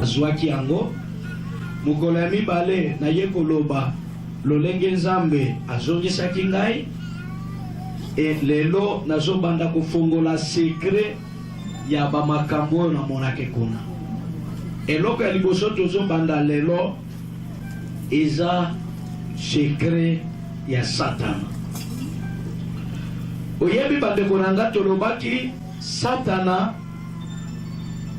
Azwaki yango mukolo ya mibale na ye koloba lolenge nzambe azongisaki ngai e lelo nazobanda kofongola secret ya bamakambo na monake kuna. Eloko ya liboso tozobanda lelo eza secret ya Satana. Oyebi bandeko nanga tolobaki Satana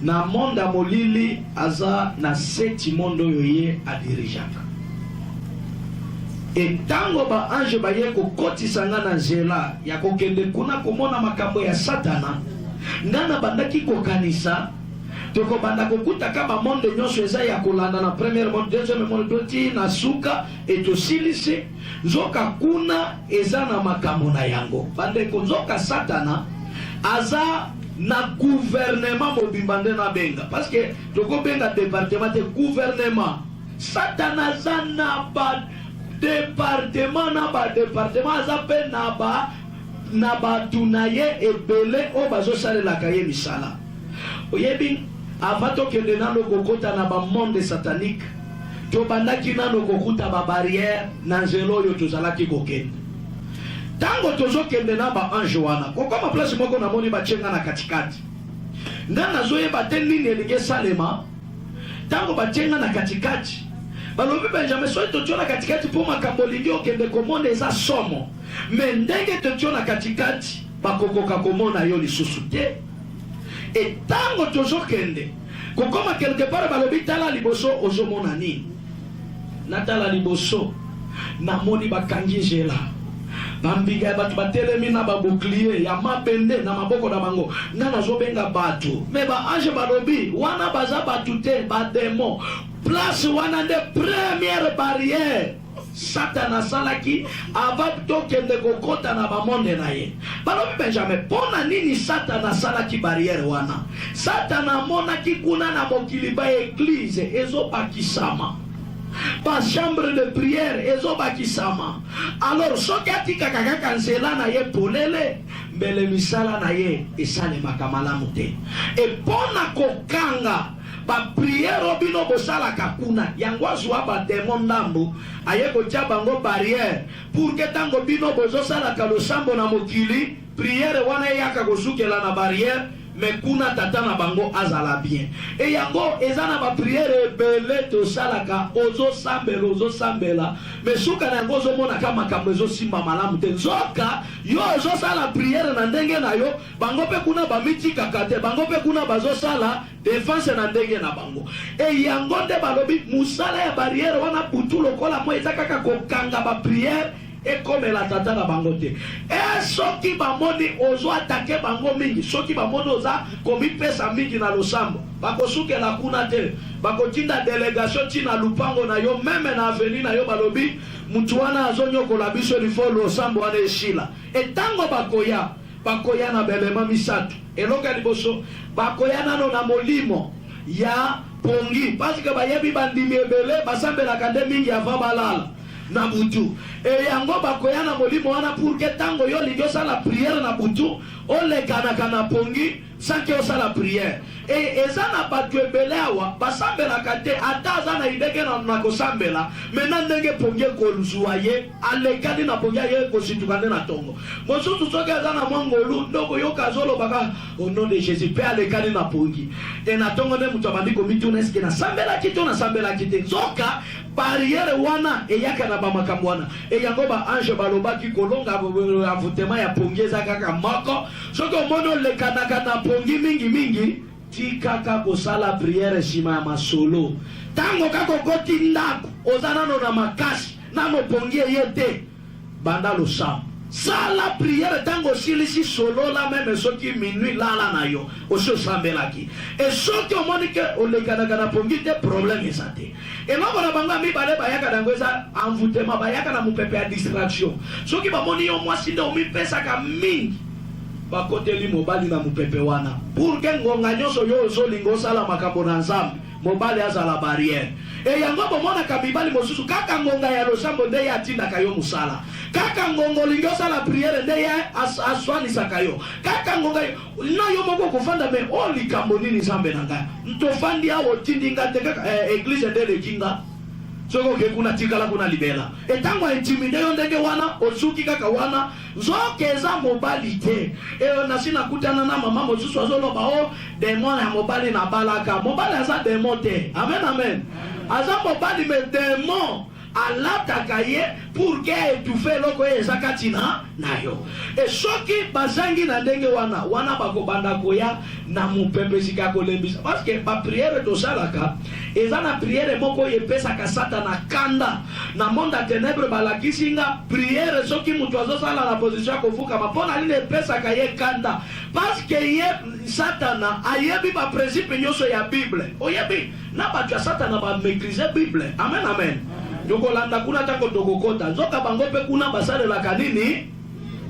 na monda molili aza na seti mondo yoye adirijaka. Etango ba ange baye kokotisa nga na nzela ya kokende kuna komona makambo ya Satana, ngana bandaki kokanisa toko banda kokuta kaba monde nyonso eza ya kolanda na première monde, deuxième monde, toti na suka etosilisi nzoka kuna eza na makambo na yango. Bandeko nzoka Satana aza na gouvernement mobimba nde na benga, parce que toko benga département te gouvernement. Satana aza na ba département na ba département, aza pe na batu na ye ebele o bazosalelaka ye misala. Oyebi avant tokende nano kokota na ba monde satanique, to bandaki nano kokuta ba barrière na nzelo oyo tozalaki kokende. Tango tozokende na ba ange wana kokoma place moko na moni bachenga na katikati, nga nazoyeba te nini elingi esalema. Tango bachenga na katikati balobi Benjamin soki totio na katikati po makambo lingi okende komona eza somo, me ndenge totio na katikati bakokoka komona yo lisusu te. Et tango tozokende kokoma quelque part balobi tala liboso ozomona nini. Natala liboso namoni bakangi nzela bambiga ya batu batelemi na babouclier ya mabende na maboko na bango. Nga nazobenga batu me ba ange balobi wana baza batu te ba démon. Place wana de première barrière Satana salaki avant tokende kokota na bamonde na ye. Balobi Benjamin pona nini Satana salaki barrière wana? Satana monaki kuna na mokili ba église ezobakisama, ba chambre de prière ezobakisama. Alors soki atika kaka nzela na ye polele mbele misala na ye esalemaka malamu te. E pona kokanga ba prière obino bosalaka kuna yango azwa ba démon ndambo aye kotia bango barrière pour que tango bino bozosalaka losambo na mokili prière wana yaka kozukela na barrière me kuna tata na bango azala bien. E yango eza na ba prière ebele tosalaka ozosambela me suka na yango ozomona kama makambo ezosimba malamu te. Nzoka yo ozosala prière na ndenge na yo bango pe kuna bamitikaka te, bango pe kuna bazosala défense na ndenge na bango. E yango nde balobi musala ya barrière wana putu lokola mo eza kaka kokanga ba prière et comme la tata na bango te. E soki bamoni ozo atake bango mingi, soki bamoni oza komi pesa mingi na losambo bakosukela kuna te, bakotinda délégation tina lupango na yo meme na avenue na yo balobi mutu wana azonyokola biso lifo losambo wana eshila. E tango bakoya na belema misatu elonga liboso bakoya nano na molimo ya pongi, parce que bayebi bandimi ebele basambelaka nde mingi avant balala na butu. E yango bakoya na molimo wana pour que tango yo lingi osala prière na butu olekanaka na pongi sans que osala prière. E eza na batu ebele awa basambelaka te ata aza na ideke na kosambela mena ndenge pongi ekozwa ye alekani na pongi ye kosituka nde na tongo. Mosusu soki aza na mwangolu ndoko yoka azolobaka au nom de Jésus pe alekani na pongi. E na tongo nde mutu abandi komituna eske nasambelaki to nasambelaki te. Nzoka barrière wana eyaka na bamakambo wana. E yango ba ange balobaki kolonga avutema ya pongi eza kaka moko. Soki omoni olekanaka na pongi mingi tikaka kosala prière shima ya masolo. Tango kako koti ndako oza nano na makasi nano pongi ye te banda losambo sala prière tango silisi solo la même soki minuit lala na yo osi osambelaki. E soki omoni ke olekanaka na pongi te problème eza te. Eloko na bango mibale bayaka dango eza envoûtement, bayaka na mupepe ya distraction. Soki bamoni yo mwasi nde omipesaka mingi bakoteli mobali na mupepe wana pour que ngonga nyonso yo ozolinga osala makambo na Nzambe mobali aza la barrière. Et yango bomona kabibali mosusu kaka ngonga ya losambo nde ya tinda kayo musala. Kaka ngongo lingosa la prière nde ya aswani sakayo. Kaka ngonga na yo moko kufanda me o likambo nini zambe nanga. Ntofandi awo tindinga teka église nde le kinga. Soko ke kuna tikala kuna libela. Etango intimide yo ndenge wana osuki kaka wana zokeza mobali te. E nasina kutana na mama mosusu azoloba o demon ya mobali na balaka. Mobali aza demon te. Amen amen. Aza mobali me demon alataka ye pour que étouffe loko ezakatina nayo. E soki bazangi na ndenge wana bakobanda koya na mupembesika kolembisa parce que ba prière to salaka ezana prière moko yepesa ka satana kanda na monde ténèbres balakisinga prière soki mutu azosala na position ko fuka mapona line pesa ka ye kanda parce que ye satana ayebi ba principe nyoso ya Bible oyebi na ba satana ba maîtriser Bible amen amen. Yoko landa kuna tako tokokota nzoka bango pe kuna basale la kanini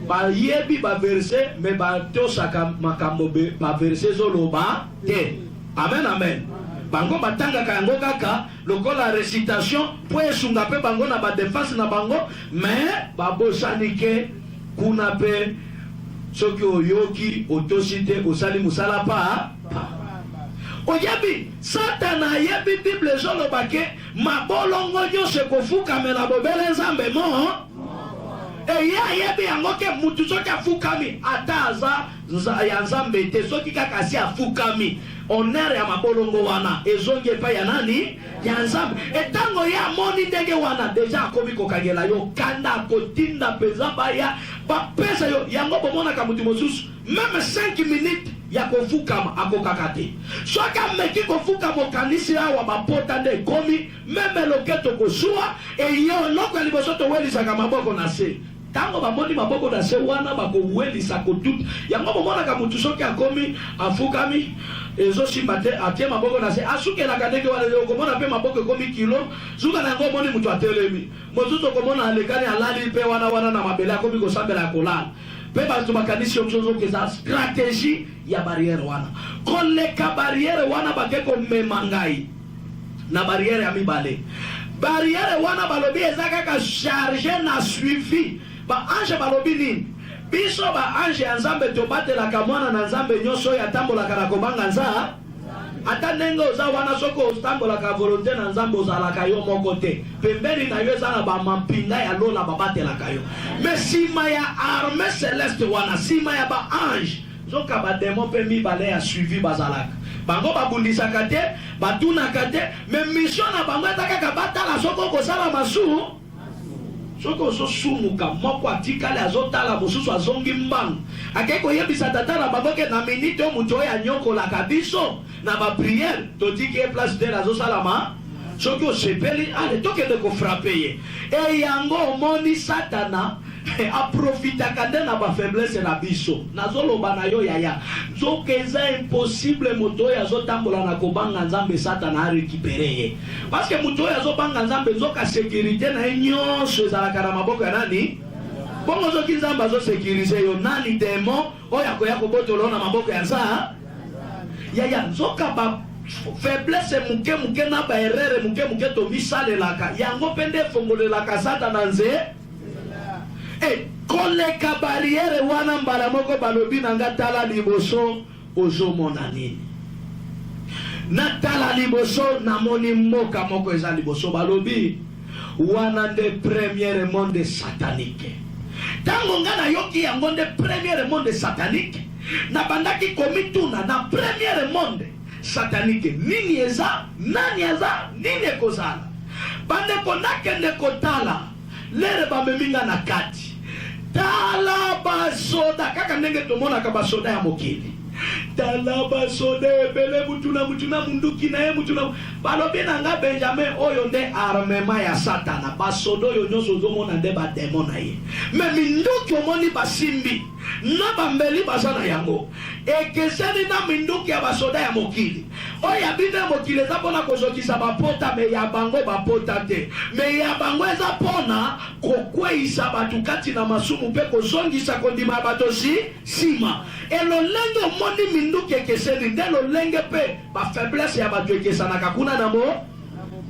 ba yebi ba verset me ba tosaka makambo ba verset zoloba te amen amen. Bango batanga kango kaka lokola récitation po esunga pe bango na ba défense na bango mais ba bosanike kuna pe soki oyoki otosite osali musala pa oyebi satana yebi Bible zolobake mabolongo nyose kofukamela bobele nzambe mo e ya yebi yango ke mutu soki afukami ata aza ya nzambe te soki kaka si afukami honere ya mabolongo wana ezongi epai ya nani ya nzambe etango ya moni ndenge wana deja akomi kokangela yo kanda kotinda peza baya bapesa yo yango bomonaka mutu mosusu même 5 minutes ya kofukama akokaka te soki ameki kofukama okanisi awa bapota nde ekomi meme loketo kosuwa eyo loko ya liboso towelisaka maboko na se tango bamoni maboko na se wana bakowelisa kotuta yango bomonaka mutu soki akomi afukami ezosimba te atie maboko na se asukelaka ndenge wana okomona mpe maboko ekomi kilo suka na yango omoni mutu atelemi mosusu okomona alekani alali mpe wana na mabele akomi kosambela ya kolala pe bato makanisi yo msozo keza stratégie ya barrière wana koleka barrière wana bakeko memangai na barrière ya mibale barrière wana balobi ezaka ka charger na suivi ba ange balobi nini biso ba ange ya nzambe tobatelaka mwana na nzambe nyonso ya tambolaka na kobanga nza ata ndenge oza wana soko otambolaka volonté na nzambe ozalaka yo moko te pembeni na yo eza na bamampinga ya lola babatelaka yo mais sima ya armée céleste wana sima ya ba ange zoka bademon mpe mibale ya suivi bazalaka bango babundisaka te batunaka te mais mission na bango eza kaka batala soko kosala masumu soko ososumuka moko atikali azotala mosusu azongi mbangu akei koyebisa tata na bango ke na minute o mutu oyo anyokolaka biso na bapriere totiki ye place tel azosalama soki osepeli ale tokende kofrape ye e yango omoni satana aprofitaka nde na bafaiblesse na biso nazoloba na yo yaya nzoka eza impossible moto oyo azotambola na kobanga nzambe satana arekipere ye parce que moto oyo azobanga nzambe nzoka sécurité na ye nyonso ezalaka na maboko ya nani bongo soki nzambe azosécurize yo nani demon oyo akoya kobotolo na maboko ya nza yaya nzoka ba faiblesse muke na ba erreur muke tomisalelaka yango mpe nde efongolelaka satana nze koleka barrière wana mbala moko balobi nanga tala liboso ozomona nini natala liboso namoni mboka moko eza liboso balobi wana nde première monde satanique tango nga nayoki yango nde première monde satanique nabandaki komituna na première monde satanique nini eza nani eza nini ekozala bandeko nakende kotala lere bameminga na kati tala basoda kaka ndenge tomonaka basoda ya mokili tala basoda ebele mutuna munduki na ye mutuna balobi nanga Benjamin oyo nde armema ya satana basoda oyo nyonso ozomona nde bademo na ye me minduki omoni basimbi na bambeli baza na yango ekeseni na minduki ya basoda ya mokili oya bine mokili eza mpona kozokisa bapota me ya bango bapota te me ya bango eza mpona kokweisa bato kati na masumu mpe kozongisa kondima ya bato nsima elolenge omoni minduki ekeseni nde lolenge mpe bafaiblesse ya bato ekesanaka kuna na mo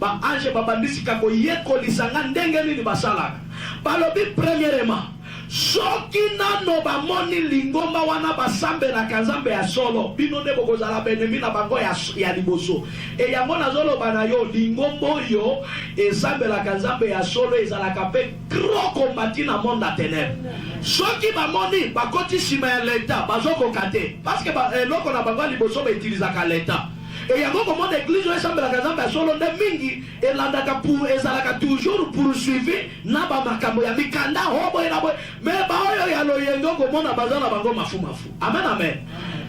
baange babandisika koyekolisa nga ndenge nini basalaka balobi premièrement soki nano bamoni lingomba wana basambelaka nzambe ya solo bino nde bokozala benemi na bango ya liboso e yango nazoloba na yo lingomba oyo esambelaka nzambe ya solo ezalaka mpe gros kombati na monde ya ténèbre soki bamoni bakoti nsima ya leta bazokoka te parceke eloko na bango ya liboso bautilisaka leta et yango komona église oyo esambelaka nzambe ya solo nde mingi elandaka ezalaka toujours poursuivi na bamakambo ya mikanda oboye na boye me baoyo ya loyenge okomona baza na bango mafumafu amen amen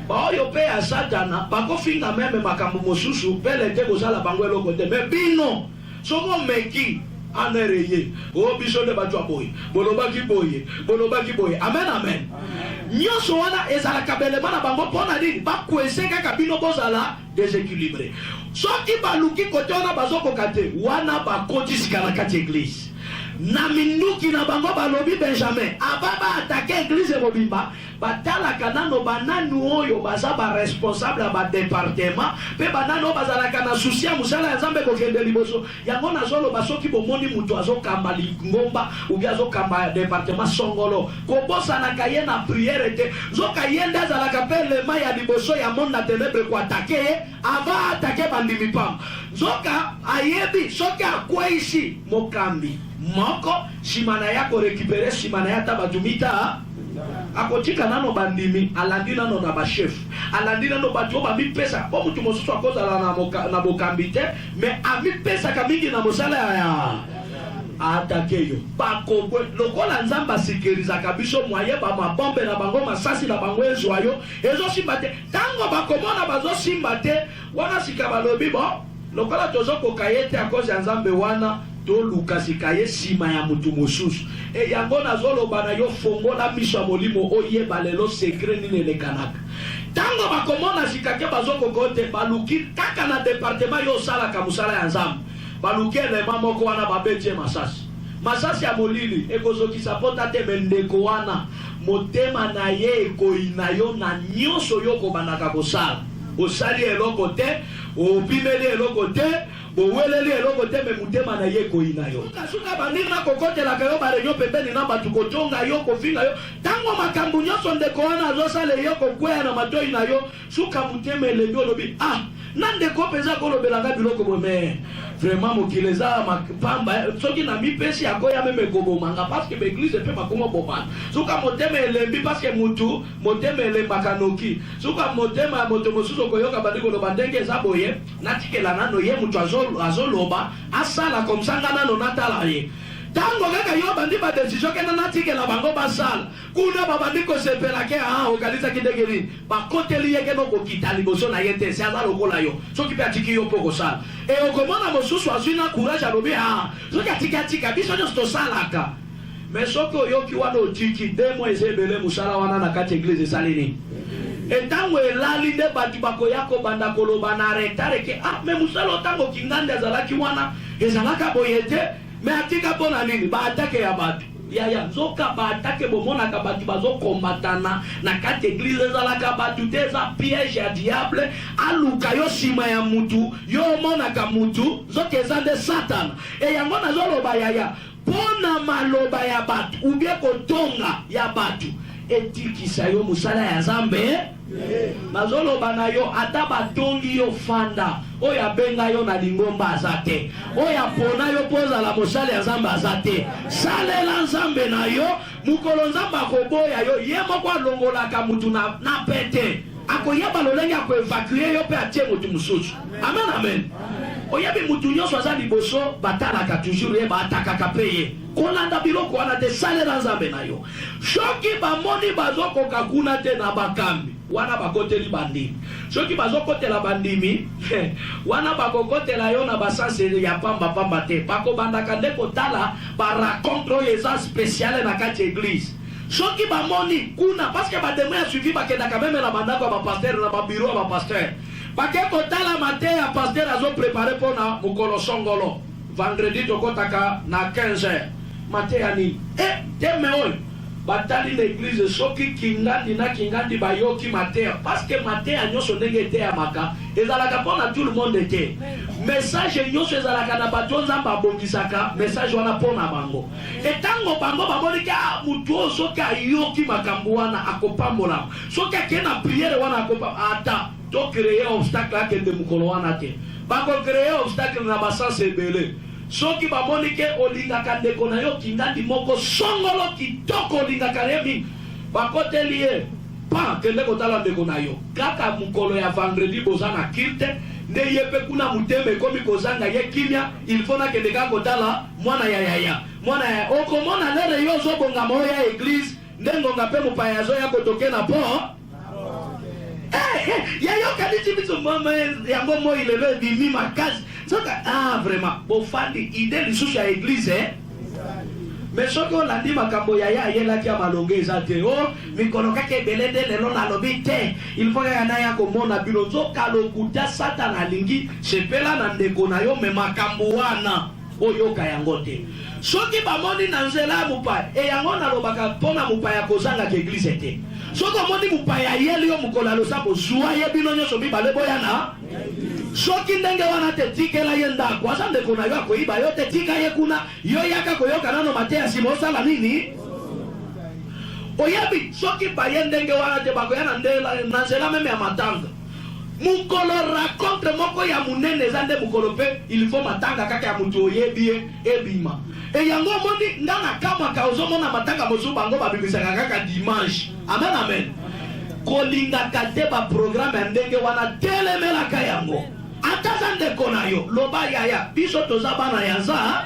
baoyo mpe ya satana bakofinga meme makambo mosusu mpe lete kozala bango eloko te me bino soki omeki anereye o biso nde bato ya boye bolobaki boye amen amen nyonso wana ezalaka belema na bango mpona nini bakwese kaka bino bozala déséquilibré soki baluki kote wana bazokoka te wana bakotisika na kati église na minduki na bango balobi benjamin ava baatake église mobimba batalaka nano bananu oyo baza baresponsable ya badepartement mpe bananu oyo bazalaka na susi ya mosala ya nzambe kokende liboso yango nazoloba soki bomoni moto azokamba lingomba ubi azokamba departement songolo kobosanaka ye na priere te zoka ye nde azalaka mpe lema ya liboso ya monde na ténèbre koatake ye ava atake bandimi pamba zoka ayebi soki akweisi mokambi moko nsima na ya korekipere nsima na ya ta batumita akotika nano bandimi alandi nano na bachef alandi nano bato oyo bamipesa po mutu mosusu akozala na bokambi te me amipesaka mingi na mosala ya atake yo bakobwe lokola nzambe asikerizaka biso mwaye bamabombe na bango masasi na bango ezwa yo ezosimba te ntango bakomona bazosimba te wana sika balobi bo lokola tozokoka ye te akozi ya nzambe wana toluka sika ye nsima ya mutu mosusu e yango nazoloba na yo fongola miso ya molimo oyeba lelo sekre nini elekanaka ntango bakomona sika ke bazokoko te baluki kaka na departement yo osalaka mosala ya nzambe baluki elema moko wana babetie masasi ya molili ekozokisa pota te me ndeko wana motema na ye ekoyi na yo na nyonso yo kobandaka kosala osali eloko te opimeli eloko te boweleli eloko te me mutema na ye ekoyi na yo suka bandiri na kokotelaka yo bareunion pembeni na bato kotonga yo kofinga yo ntango makambo nyonso ndeko wana azosala yo kokweya na matoi na yo suka mutema elembi olobi na ndeko mpenza kolobelanga biloko bome vraiment mokili eza pamba soki na mipesi akoya meme ekobomanga parceke baeglise mpe makomo bomana suka motema elembi parceke mutu motema elembaka noki suka motema ya moto mosusu okoyoka bandi koloba ndenge eza boye natikela nano ye mutu azoloba asala komsanga nano natala ye ntango kaka yo bandi badesizio kena natikela bango basala kuna babandi kosepelake okalisaki ndenge nini bakoteli ye kena okokita liboso na ye te se aza lokola yo soki mpe atiki yo mpo kosala e okomona mosusu azwi na courage alobi soki atikatika biso nyonso tosalaka me soki oyoki wana otiki de mo eza ebele mosala wana na kati eglize esali nini entango elali nde bato bakoya kobanda koloba na retareke me mosala otango kingande azalaki wana ezalaka boye te me atika mpona nini baatake ya bato yaya nzoka baatake bomonaka bato bazokombatana na kati eglize ezalaka bato te eza piège ya diable aluka yo nsima ya mutu yo omonaka mutu nzoka eza nde satana e yango nazoloba yaya mpona maloba ya bato ubie kotonga ya bato etikisa yo mosala ya nzambe nazoloba na yo ata batongi yo fanda oyo abenga yo na lingomba aza te oyo apona yo mpo ozala mosala ya nzambe aza te salela nzambe na yo mokolo nzambe akoboya yo ye moko alongolaka mutu na pete akoyeba lolenge akoevacue yo mpe atie mutu mosusu amen amen oyebi mutu nyonso aza liboso batalaka toujours ye baatakaka mpe ye kolanda biloko wana te salela nzambe na yo soki bamoni bazokoka kuna te na bakambi wana bakoteli bandimi soki bazokotela bandimi wana bakokotela yo na basanseli ya pamba te bakobandaka nde kotala baracontre oyo eza spéciale na kati église soki bamoni kuna parce que bademo ya suivi bakendaka meme na bandako ya bapaster na babiro ya bapaster Bake kotala matin ya pasteur azo préparé pour na mukolo songolo. Vendredi tokotaka na 15h. Matin ya nini? Teme oyo. Batali l'église soki kingandi na kingandi bayoki matin. Parce que matin ya nyoso ndenge te ya maka. Ezalaka pona tout le monde te. Message nyoso ezalaka na bato nzamba abongisaka. Message wana pona bango. Etango bango bamoni ka mutu soki ayoki makambo wana akopambola. Soki akena prière wana akopambola. Ata. To créer obstacle akende mukolo wana te. Bako créer obstacle na basanse ebele. Soki bamoni ke olingaka ndeko na yo kingandi moko songolo kitoko olingaka yemi. Bakoteli ye. Pa kende kotala ndeko na yo. Kaka mukolo ya vendredi bozana kilte. Nde yepe kuna muteme komi kozanga ye kimia. Il faut na kende kotala mwana ya. Mwana ya. Okomona lere yo zobonga moya église. Ndengonga pe mupaya zo ya kotoke na po. Yayo kaditi biso mama yango mo ilele bimi makazi soka vraiment bofandi idée lisusu ya église mais soki olandi makambo yaya ayelaki ya malonge eza te mikolo kaka ebele nde lelo nalobi te il faut kaka na ya komona bino nzoka lokuta satana alingi sepela na ndeko na yo me makambo wana oyoka yango te soki bamoni na nzela ya mopaya yango nalobaka mpona mopaya kozanga ka église te soki omoni mopaya yeli yo mokolo alosambo zuwa ye bino nyonso mibale boyana soki ndenge wana te tikela ye ndako aza ndeko na yo akoyiba yo te tika ye kuna yo yaka koyoka nano mate ya nsima osala nini oyebi soki baye ndenge wana te bakoya na nzela meme ya matanga mukolo raconte moko ya munene eza nde mukolo pe il faut matanga kaka ya mutu oyebi ye ebima yango omoni nga na kamaka ozomona matanga mosusu bango babimisaka kaka dimanche amen kolingaka te baprogramme ya ndenge wana telemelaka yango ataza ndeko na yo loba yaya biso toza bana ya nza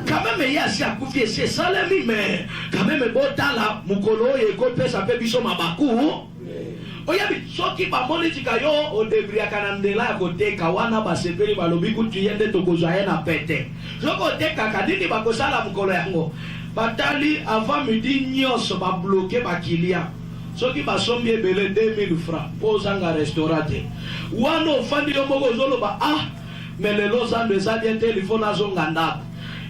kameme ye asi akufi esi esalemi me kameme botala mukolo oyo ekopesa mpe biso mabaku oyebi soki bamoni tika yo odebriaka na ndela ya koteka wana basepeli balobi kutu ye nde tokozwa ye na pete soki otekaka nini bakosala mukolo yango batali avant midi nyonso babloke bakilia soki basombi ebele 2000 francs mpo ozanga restaurant te wana ofandi yo moko ozoloba me lelo nzambe eza bien te lifo nazonga ndako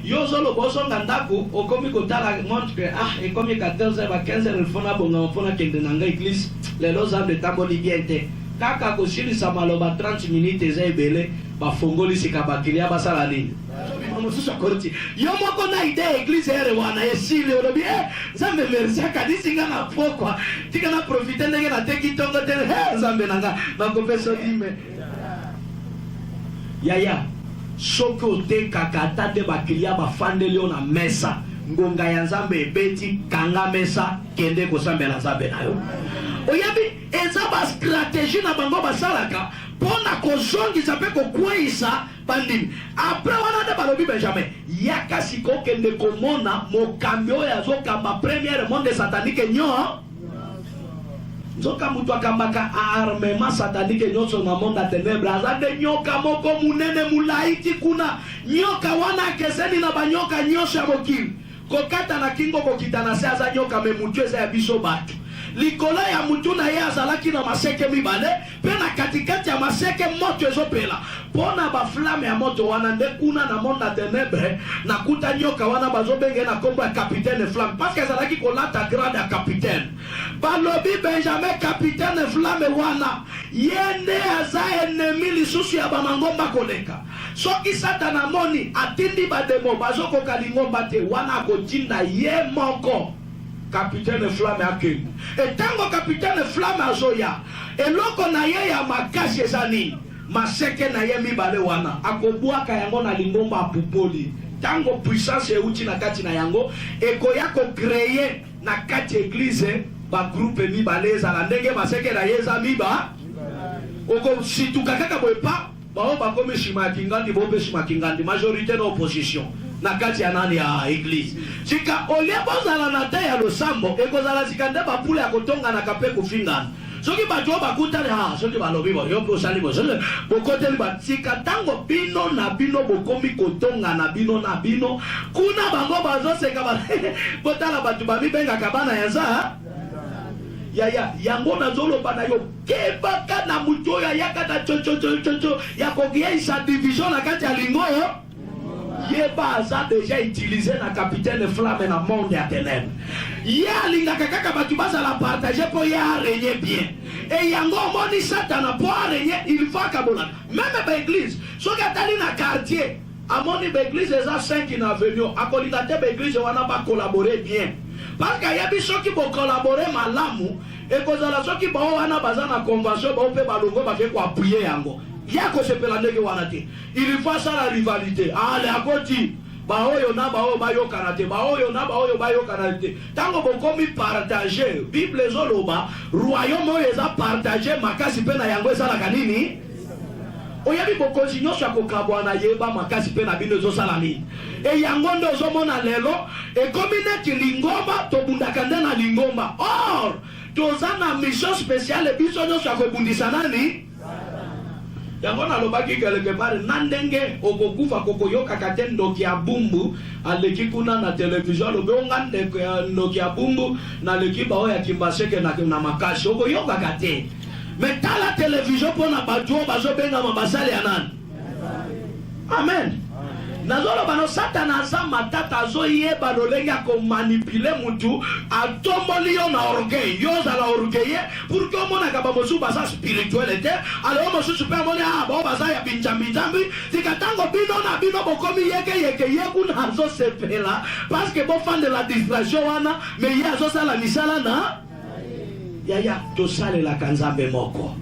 yo ozoloba ozonga ndako okomi kotala montre ekomi 14h ba 15h lifo nabonga mpona kende na ngai église lelo nzambe etamboli bien te kaka kosilisa maloba 30 minutes eza ebele bafongolisika bakilia basala nini mosusu akoroti yo moko na ide église ere wana esili olobi nzambe merci akadisi nga na pokwa tika na profite ndenge nateki tongo te nzambe nanga nakopesa dime yaya soki otekaka ata te bakilia bafandeli yo na mesa ngonga ya nzambe ebeti kanga mesa kende kosambela nzambe na yo oyebi eza bastratégie na bango basalaka mpona kozongisa mpe kokweyisa bandimi apres wana nde balobi benjamin yaka sika okende komona mokambi oyo azokamba première monde satanike nyo nzoka mutu akambaka armement satanike nyonso na monde ya ténèbre aza nde nyoka moko munene mulai ti kuna nyoka wana akeseni na banyoka nyonso ya mokili kokata na kingo kokita na se aza nyoka me mutu eza ya biso bato likolo ya mutu na ye azalaki na maseke mibale mpe na katikati ya maseke moto ezopela mpona baflame ya moto wana nde kuna na monde ya ténèbre nakuta nyoka wana bazobenge na kombo ya capitaine flamme parce ezalaki kolata grade ya capitaine balobi benjamin capitaine flamme wana ye nde aza ennemi lisusu ya bamangomba koleka soki satana amoni atindi bademo bazokoka lingomba te wana akotinda ye moko capitaine flamme akende etango capitaine flamme azoya eloko na ye ya makasi eza nini maseke na ye mibale wana akobwaka yango na lingomba apupoli tango puissance euti na kati na yango ekoya kokreye na kati église bagroupe mibale ezala ndenge maseke na ye eza miba okosituka kaka boye pa bao bakomi nsima ya kingandi bope nsima ya kingandi majorité na opposition na kati ya nani ya église sika olie bozala na te ya losambo ekozala sika nde bapule ya kotonganaka mpe kofingana soki bato oyo bakutani soki balobi yo mpe osali bokoteli batika ntango bino na bino bokomi kotongana bino na bino kuna bango bazoseka botala bato bamibengaka bana ya nza yango nazolo bana yo kebaka na muto ya yakata cho ya kogia sa division na kati ya lingo yeba aza déjà utilisé na capitaine flamme na monde ya ténèbres ye alingaka kaka batu bazala partager po ya régner bien et yango moni satana po régner il faut kabola même ba église soki atali na quartier amoni ba église eza 5 na avenue akolinga te ba église wana ba collaborer bien parce que yabi soki bo collaborer malamu et kozala soki ba wana baza na convention ba pe balongo ba ke ko appuyer yango yako sepela ndenge wana te il faut ça la rivalité ale akoti ba oyo na ba oyo ba yo kanate ba oyo na ba oyo ba yo kanate tango bokomi partager bible ezoloba royaume oyo eza partager makasi pe na yango ezalaka nini oyabi bokonzi nyonso ya kokabwana yeba makasi pe na bino ezosala nini e yango nde ozomona lelo ekomi neti lingomba tobundaka nde na lingomba or toza na mission spéciale biso nyonso ya kobundisa nani yango nalobaki quelque part na ndenge okokufa kokoyokaka te ndoki ya bumbu aleki kuna na television alobi onga ndoki ya bumbu naleki bao ya kimbaseke na makasi okoyokaka te me tala television mpona bato oyo bazobengama basali ya nani amen nazoloba no satana aza matata azoyeba lolenge ya komanipule mutu atomboli yo na orgueil yo ozala orgueille pour que omonaka bamosusu baza spirituele te alors mosusu mpe amoni bao baza ya binjambinjambi tika ntango bino na bino bokomi yekeyeke ye kuna azosepela parce que bofandela distraction wana me ye azosala misala na yaya tosalelaka nzambe moko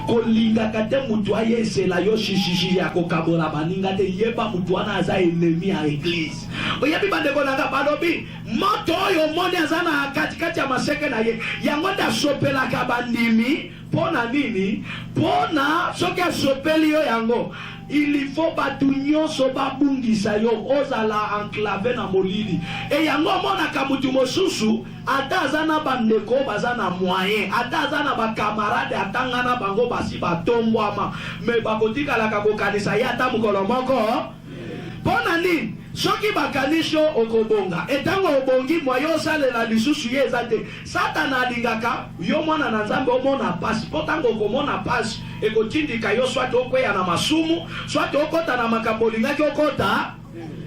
kolingaka te mutu ayesela yo shishishi ya kokabola baninga te yeba mutu wana aza ennemi ya église oyebi bandeko nanga balobi moto oyo omoni aza na katikati ya maseke na ye yango nde asopelaka bandimi mpona nini mpona soki asopeli yo yango il faut batu nyonso babungisa yo ozala enclave na molili e yango omonaka mutu mosusu ata aza na bandeko baza na moyen ata aza na bakamarade atanga na bango basi batombwama me bakotikalaka kokanisa ye ata mokolo moko mpona nini soki bakanisi yo okobonga etango obongi mwa yo osalela lisusu ye eza te satana alingaka yo mwana na nzambe omona pasi mpo ntango okomona pasi ekotindika yo swati okweya na masumu swati okota na makambo olingaki okota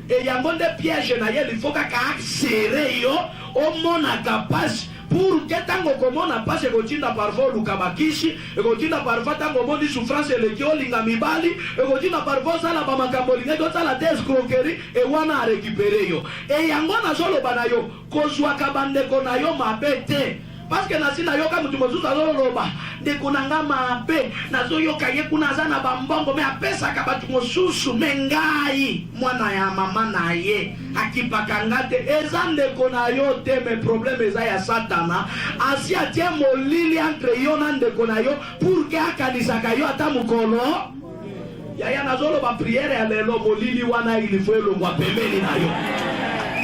e yango nde piège na ye lifo kaka aksere yo omonaka pasi pour que tango komona pasi ekotinda parfois oluka bakisi ekotinda parfois tango omoni souffrance eleki olinga mibali ekotinda parfois osala bamakambo olingaki osala te escroquerie ewana arekipere yo e yango nazoloba na yo kozwaka bandeko na yo mabe te parce que nasi nayoka mutu mosusu azoloba ndeko na nga mabe nazoyoka ye kuna aza na bambongo me apesaka bato mosusu me ngai mwana ya mama na ye akipaka nga te eza ndeko na yo te me probleme eza ya satana asi atie molili entre yo na ndeko na yo pour ke akanisaka yo ata mokolo yaya nazoloba priere ya lelo molili wana ilifo elongwa pembeni na yo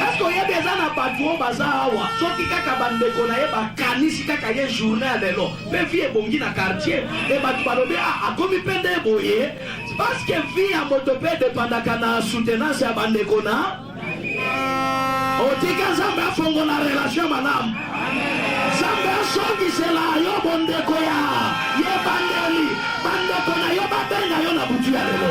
Esko yebi eza na batu o baza awa soki kaka bandeko na ye bakanisi kaka ye journée ya lelo pe vie ebongi na quartier e batu balobi akomi pe nde boye parce que vie ya moto pe dependaka na soutenance ya bandeko na otika nzambe afongola relation malamu nzambe asongisela yo bondeko ya ye bandeli bandeko na yo babenga yo na butu ya lelo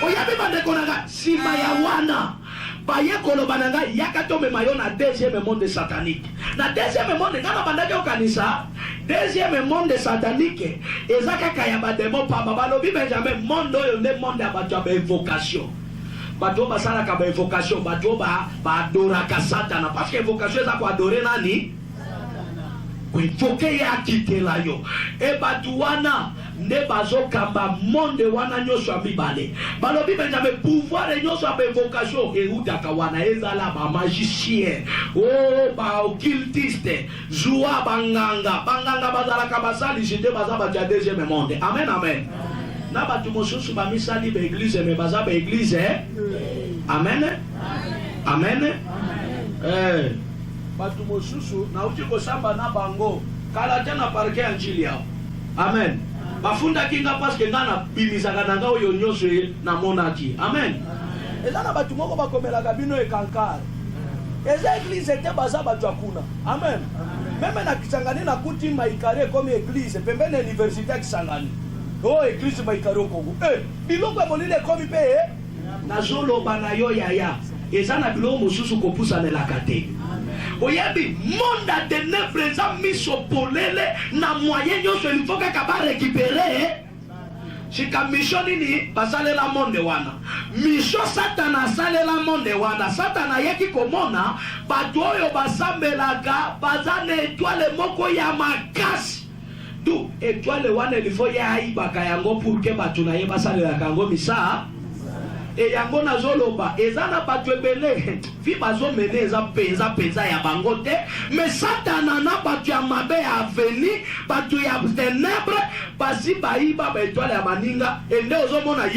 oyebi bandeko nanga nsima ya wana baye koloba na ngai yaka tomema yo na deuxième monde satanique na deuxième monde ngana bandaki okanisa deuxième monde satanique eza kaka ya bademo pamba balobi benjamin monde oyo nde monde ya bato ya baévocation bato basalaka baévocation bato baadoraka satana parce que évocation eza koadore nani koevoke ye akitela yo e bato wana nde bazokamba monde wana nyonso ya mibale balobi benjamin pouvoir nyonso ya baévocation eutaka wana ezala bamagicien o baoccultiste zwa banganga bazalaka basalisi te baza bato ya deuxième monde amen amen na bato mosusu bamisali baeglise me baza baeglise amen amen bato mosusu nauti kosamba na bango kala te na parke ya njili yao amen bafundaki nga paske nga na bimisaka na nga oyo nyonso namonaki amen eza na bato moko bakomelaka bino ekankare eza église était baza batu akuna. Amen. Même na Kisangani na kuti maikare comme église pembeni université ya Kisangani. Oh église maikare Kongo. Biloko ya molile komi pe nazoloba na yo yaya. Eza na biloko mosusu kopusa na lakate. Oyebi monde a ténèbres eza miso polele na moyen nyonso il faut kaka ba récupérer. Sika mission nini basalela monde wana. Mission Satana salela monde wana. Satana yeki komona bato oyo basambelaka bazane étoile moko ya makasi. Tu étoile wana il faut ya ibaka yango pour que bato na ye basalela kango misa. Et yango nazoloba ezana bato ebele fi bazo mene eza penza ya bango te, mais Satana na bato ya mabe ya aveni bato ya ténèbres basi baiba ba étoile ya baninga ende ozomona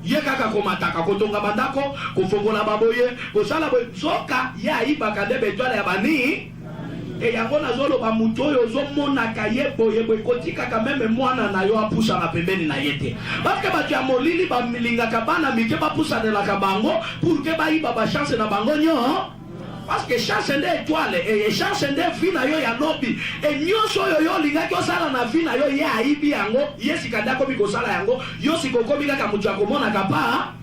ye kaka komataka kotonga bandako kofongola baboye kosala zoka ya aibaka nde ba étoile ya bani. Et yango nazoloba muto oyo ozomonaka ye boye kotikaka meme mwana na yo apusana pembeni na ye te, parce que bato ya molili bamilingaka bana mike bapusanelaka bango pour que bayiba bachance na bango nyo, parce que chance nde étoile et chance nde vi na yo ya lobi et nyonso oyo yo olingaki osala na vi na yo ye ayibi yango ye sika nde akomi kosala yango yo sikokomi kaka moto ya komonaka pa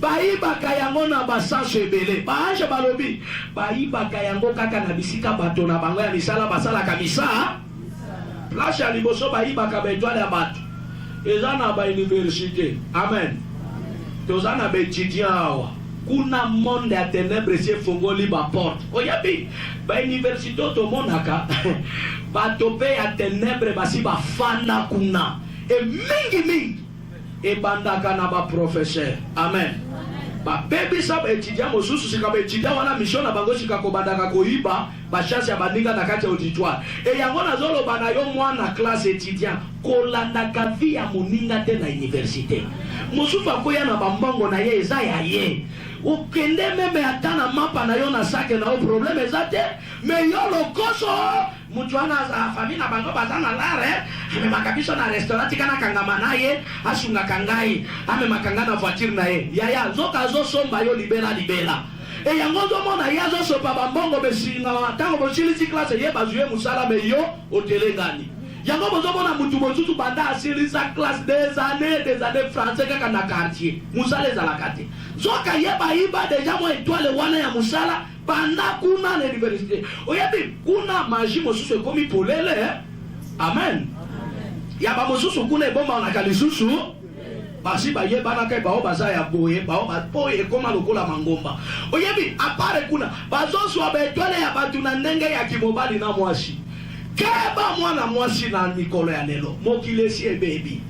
baibaka yango na basanso ebele. Baange balobi baibaka yango kaka na bisika bato na bango ya misala basalaka misa place ya liboso baibaka baetoile ya bato eza na bauniversité. Amen. Toza na baétudiant awa kuna monde ya ténèbres si efongoli baporte. Oyebi bauniversité tomonaka bato mpe ya ténèbres basi bafanda kuna e mingi ebandaka na baprofesseur. Amen. Baby sab étudiant mosusu sika ba étudiant wana mission na bango sika kobandaka koyiba ba chance ya bandinga na kati ya auditoire. Et yango nazoloba na yo mwana classe étudiant kolandaka vi ya moninga te na université. Mosusu akoya na bambongo na ye eza ya ye. Okende meme ata na mapa na yo na sake na o problème eza te, mais yo lokoso mutu wana famille na bango baza na lare amemaka biso na restaurant tika na kangama na ye asungaka ngai amemaka nga na voiture na ye yaya nzoka azosomba yo libela e yango ozomona ye azosopa bambongo besinga ntango bosilisi classe ye bazwi ye mosala me yo otelengani yango bozomona mutu mosusu banda asilisa classe des années français kaka na quartier mosala ezalaka te nzoka ye bayiba deja mo étoile wana ya mosala banda kuna na université. Oyebi kuna maji mosusu ekomi polele. Amen. Ya ba mosusu kuna ebomba na kalisusu basi baye bana kai bao baza ya boye bao boye ekoma lokola mangomba. Oyebi apare kuna bazoso abetwele ya batu na ndenge ya kimobali na mwasi keba mwana mwasi na mikolo ya lelo mokilesi ebebi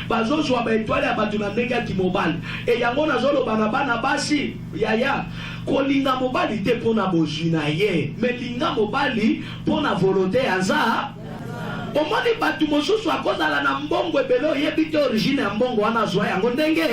bazoso abetwele ya batu na ndenge ya kimobali e yango nazoloba na bana basi yaya kolinga mobali te pona bozwi na ye me linga mobali pona volonté ya nza. Omoni batu mosusu akozala na mbongo ebele oyebi te origine ya mbongo wana azwa yango ndenge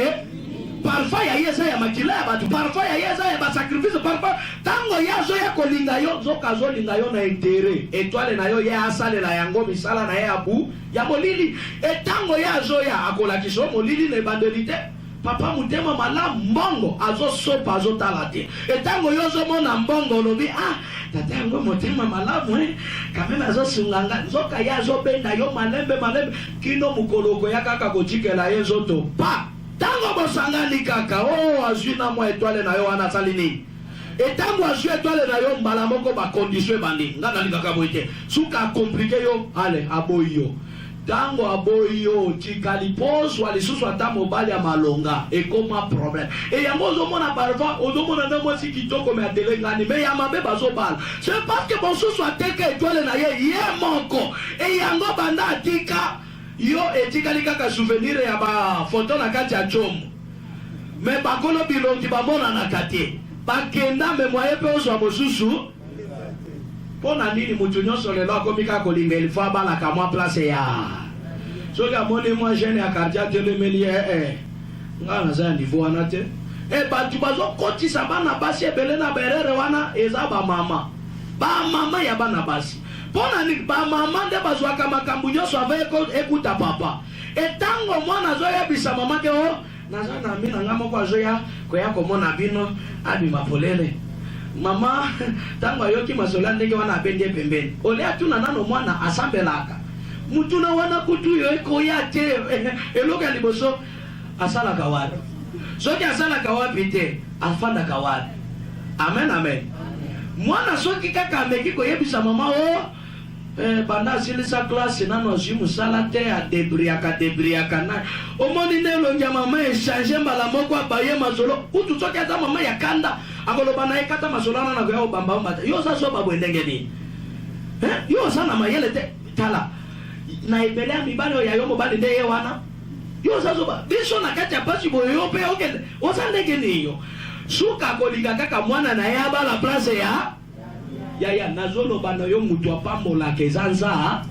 parfois ya yeza ya makila ya batu parfois ya yeza ya basacrifice parfois tango yazo ya kolinga yo zoka azolinga yo na intere étoile na yo ye asalela yango misala na ye abu ya molili etango yazo ya akolakisa molili na ebandelite papa mutema mala mbongo azosopa azotala te etango yo ozomona mbongo lobi tata yango motema malamu kameme azosunganga nzoka ye azobenda yo malembe kino mukoloko ya kaka kotikela ye nzoto pa tango bosangani kaka azwi na mwa étoile na yo wana asali nini etango azwi étoile na yo mbala moko bakondition ebandi nga nalingaka boye te suka akomplike yo ale aboyi yo tango aboyi yo tikali poswa lisusu ata mobali ya malonga ekoma problème et yango ozomona parfois ozomona na mwasi kitoko me atelengani me ya mabe bazobala c'est parce que mosusu ateka étoile na ye moko et yango banda atika yo etikali kaka souvenir ya ba photo na kati ya chomo me bakolo bilongi bamona na kati bakenda me moye pe ozwa mosusu pona nini mutu nyonso lelo akomi kaka kolinga ilifo abalaka mwa place ya soki amoni mwa jeune ya quartier atelemeli nga naza ya niveau wana te batu bazokotisa bana basi ebele na berere wana eza bamama ya bana basi pona nini bamama nde bazwaka makambo nyonso ava ekuta papa etango mwana azoyebisa mama ke naza na mina nga moko azoya koya komona bino abima polele mama tango yoki masola ndenge wana bende pembeni ole atuna nano mwana asambelaka mutuna wana kutu yo ekoya te eloka liboso asalaka wapi soki asalaka wapi te afandaka wapi. Amen amen. Mwana soki kaka ameki koyebisa mama o banda silisa classe nano zimu sala te a debriaka na omoni nelo ya mama échanger mbala moko abaye mazolo kutu soki ata mama ya kanda akoloba na ekata masolana na ko bamba mbata yo sa so babo ndenge ni yo sa na mayele te tala na ebele mibale ya yo mobali nde ye wana yo sa so ba biso na kati ya pasi boyo pe okende o sa ndenge ni yo suka kolinga kaka mwana na ya bala place ya nazolo bana yo mutu apambola kezanza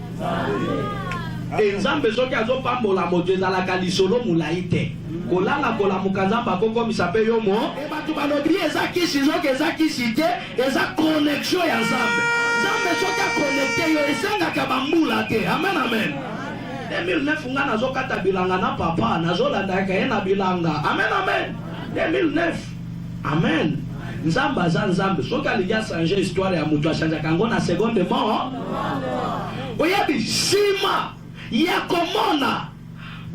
Nzambe soki azopambola moto ezalaka lisolo mulaite kolala kola mukanzamba koko misape yo mo batu balobi eza kisi zoki eza kisi te eza connexion ya Nzambe. Nzambe soki connecte yo esengaka bambula te. Amen amen. 2009 nga nazokata bilanga na papa nazolandaka ye na bilanga. Amen amen. 2009 amen. Nzamba aza Nzambe soki alingi changer histoire ya mutu achangeaka yango na seconde mort. Oyebi sima ya komona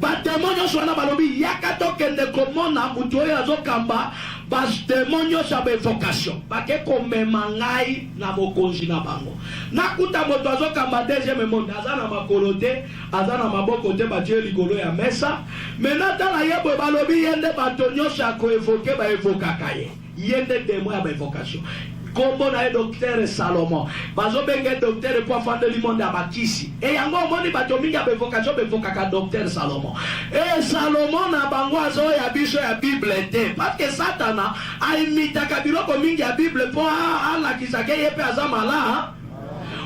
bademonyo swana balobi yakatokende komona mutu oyo azokamba bademonyo sa bevocation bake komema ngai na mokonzi na bango nakuta moto azokamba deuxième monde aza na makolo te aza na maboko te batie likolo ya mesa mena tala yebo balobi yende bato nyonso akoevoke baevokaka ye yende demo ya bevocation kombo na docteur Salomon bazo benge docteur pour fande li monde abakisi e yango moni bato mingi bevocation bevokaka docteur Salomon e Salomon na bango azo ya biso ya Bible te parce que Satana aimitaka biloko mingi ya Bible po ala kisake yepe azamala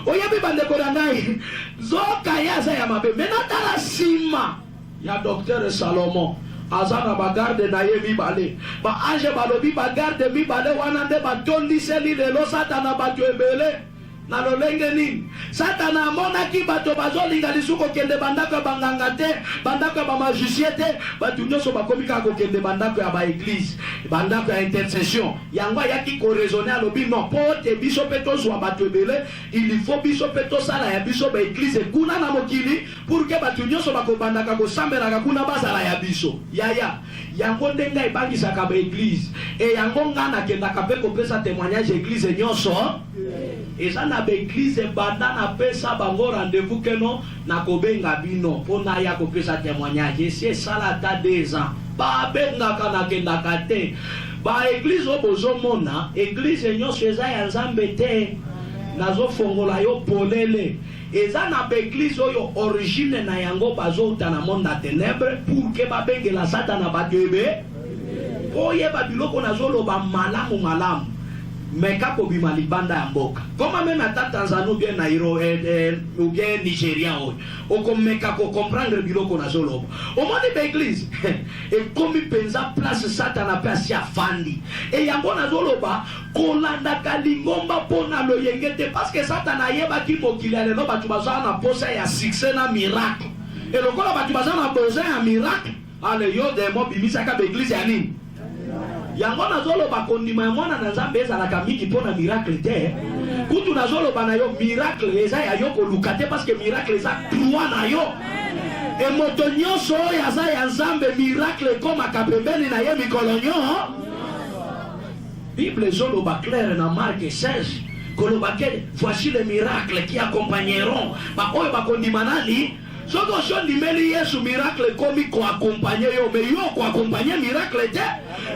oyebi bandeko na ngai zoka yaza ya mabe menatala sima ya docteur Salomon azana bagarde na ye mibale ba ange balobi bagarde mibale wana nde batondiseli lelo Satana bato ebele na lolenge nini Satana amonaki bato bazolinga lisuko kende bandako ya banganga te bandako ya bamagicien te bato nyonso bakomi kaka kokende bandako ya baeglise bandako ya intercession yango ayaki koraisonne alobi non po te biso mpe tozwa bato ebele il faut biso mpe tosala ya biso baeglise kuna na mokili pour ke bato nyonso bakobandaka kosambelaka kuna bazala ya biso yaya yango ndenge ebangisaka baeglise e yango nga nakendaka mpe kopesa témoignage eglise nyonso eza na baeglise banda na pesa bango rendez-vous keno na kobenga bino pona ya kopesa témoignage esi esala ata 2 ans babengaka nakendaka te baeglise oyo bozomona eglise nyonso eza ya Nzambe te nazofongola yo polele eza na baeglise oyo origine na yango bazouta na monde na ténèbre pour ke babengela Satana bato ebe oyeba biloko nazoloba malamu meka kobima libanda ya mboka koma meme ata Tanzania ou bien Nairobi ou bien Nigeria oko meka ko comprendre biloko nazoloba omoni baeglise ekomi penza place Satana pe asi afandi e yango nazoloba kolandaka lingomba pona loyenge te parce que Satana yebaki mokili ya lelo bato bazala na posa ya succès na miracle e lokola bato bazala na besoin ya miracle ale yo demo bimisaka baeglise ya nini yango nazoloba kondima ya mwana na Nzambe ezalaka mingi mpona miracle te kutu nazoloba na yo miracle eza ya yo koluka te parce que miracle eza droit na yo e moto nyonso oyo aza ya Nzambe miracle ekomaka pembeni na ye mikolo nyonso Bible ezoloba claire na Marc 16 koloba ke voici les miracles qui accompagneront ba oyo bakondima nani soki osondimeli Yesu miracle komi koakompanye yo me yo koakompanye miracle te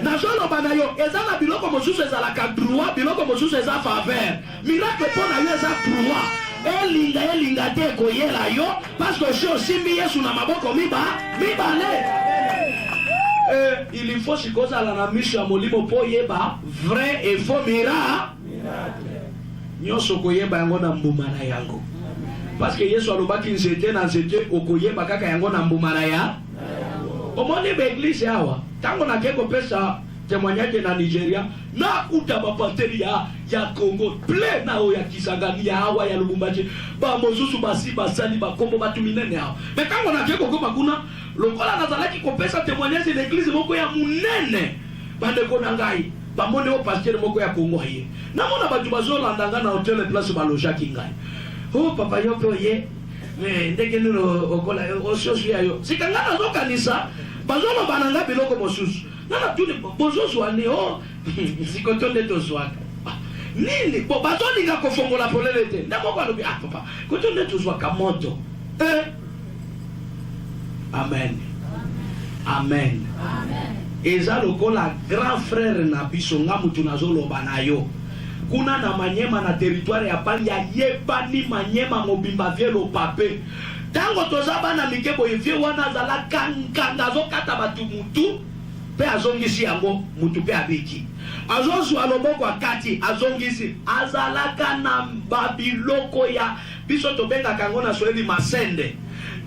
nazoloba na yo eza na biloko mosusu ezalaka droit biloko mosusu eza faveur miracle mpo na yo eza droit elinga te koyela yo parce que osi osimbi Yesu na maboko mibale il faut sikozala na miso ya molimo mpo oyeba vrai et faux miracle nyonso koyeba yango na mbuma na yango parce que Yesu alobaki nzete na nzete okoyeba kaka yango na mbuma na ya omoni baeglise awa tango nake kopesa témoignage na Nigeria na kuta bapateri ya Congo ple na oyo ya Kisangani ya awa ya Lubumbashi ba mosusu basi basali bakombo batu minene awa mais tango nake kokoma kuna lokola nazalaki kopesa témoignage l'église moko ya munene bandeko na ngai bamone o pasteur moko ya Congo ye namona batu bazolanda nga na hotel place balojaki ngai oh papa yo pe ye ndenge nino okola ososu ya yo sika nga nazokanisa bazoloba na nga biloko mosusu nana tuni bozozwa ni o sikoto nde tozwaka nini bo bazolinga kofongola polele te ndamoko alobi papa koto nde tozwaka moto amen amen eza lokola grand frère na biso nga mutu nazoloba na yo kuna na Manyema na territoire ya Panya yebani Manyema mobimba vielo pape tango tozaba na mikebo yevie wana zala kanga zokata batu mutu pe azongisi yango mutu pe abiki azozu aloboko akati azongisi azalaka na babiloko ya biso tobenga kango na Swahili masende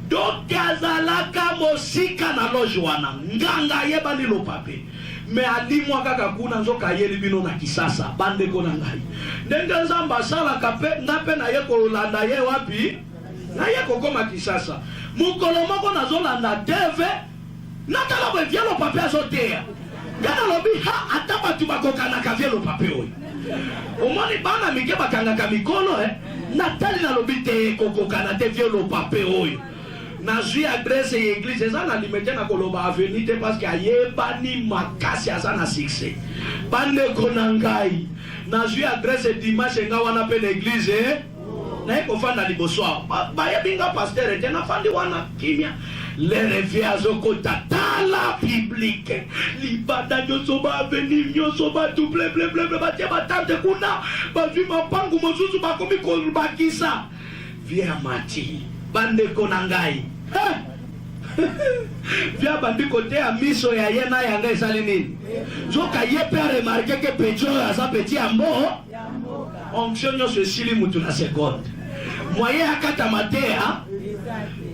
doki azalaka mosika na loge wana nganga yebani lo pape me alimwa kaka kuna nzoka yeli bino na Kisasa bandeko na ngai ndenge Nzamba salaka pe ngape na ye kolanda ye wapi na ye kokoma Kisasa mukolo moko nazolanda TV natala bwe vielo pape azotea ngana lobi ha ataba tubakokana ka vielo pape oyo omoni bana mike bakanga mikolo natali na lobi te kokokana te vielo pape oyo nazwi adresse ya église eza na limite na koloba avenue te parce que ayebani makasi aza na succès bandeko na ngai nazwi adresse dimanche nga wana pe na église naye kofanda liboso bayebi nga pasteur te nafandi wana kimia le revie azokota tala publique libanda nyonso baaveni nyonso batu bleble batie batante kuna bazwi mapangu mosusu bakomi kolubakisa vie amati bandeko na ngai via bandiko te ya miso ya yena yanga esali nini zoka ye pe remarquer que pecho asa petit ambo onction nyonso esili mutu na seconde moye akata matea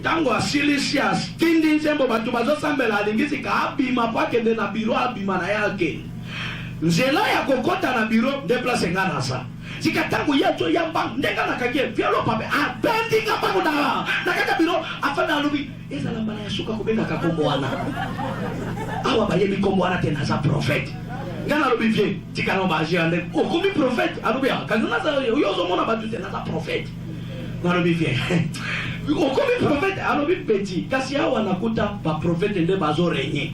tango asilisi astindi nzembo batu bazosambela alingisi ka abima po akende na biro abima na yake nzela ya kokota na biro nde place nga na sa sika tango yato yamba ndenga na kake vielo pape abendi nga bango na kaka biro afana alubi ezala mbala ya suka kubenga kakombo wana awa bayebi kombo wana te naza prophète ngana alubi vie tika no baji ande okomi prophète alubi kazuna za yozo mona batu te naza prophète alubi vie okomi prophète alubi petit kasi awa nakuta ba prophète nde bazo renye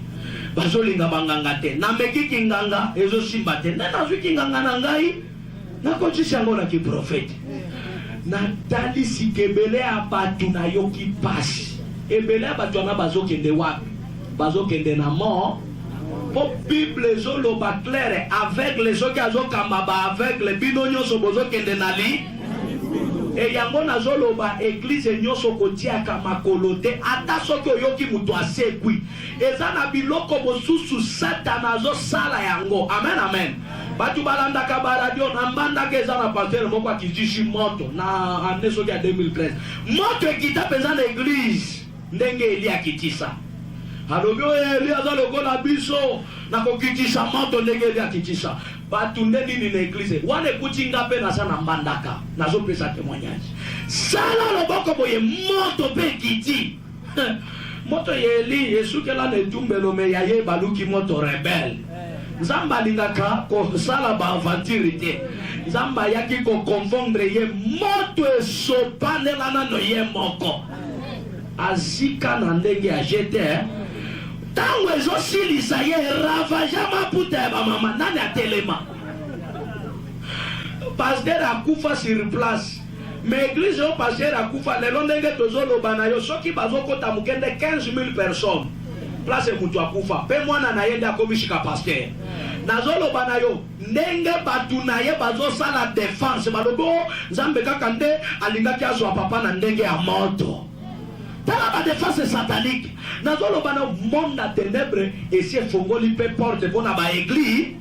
bazo linga banganga te na meki kinganga ezo simba te na zwi kinganga na ngai nakochi sango na ki prophète natali sikebele abatu na yoki pasi ebele abatu na bazokende wapi bazokende na mort po bible zoloba claire aveugle soki azokamba ba aveugle bino nyonso bozokende na li e yango nazoloba église nyonso kotiaka makolo te ata soki oyoki mutu asekwi eza na biloko mosusu satana azosala yango amen amen batu balandaka baradio na mbandaka eza na pasteur moko akitishi moto na ane soki ya 2013 moto ekita mpenza na église ndenge Eli akitisa alobi oyo Eli aza lokola biso na kokitisa moto ndenge Eli akitisa batu nde nini na église wana ekuti nga mpe naza na mbandaka nazopesa témoignage sala loboko boye moto mpe ekiti moto ya Eli esukela na etumbelo me ya ye baluki moto rebelle Nzambe alingaka kosala ba aventure te Nzambe ayaki kokonfondre ye moto esopanela nano ye moko azika na ndenge ya jete tango ezosilisa ye ravaja maputa ya bamama nani atelema pasteur akufa sur place mais église o pasteur akufa lelo ndenge tozoloba na yo soki bazokota mokende 15,000 personnes place mutu akufa pe mwana na ye nde akomishika pasteur nazoloba na yo ndenge batu na ye bazosala défense balobi Nzambe kaka nde alingaki azwa papa na ndenge ya moto tala ba défense satanique nazoloba na monde na ténèbre esi efongoli pe porte mpona ba église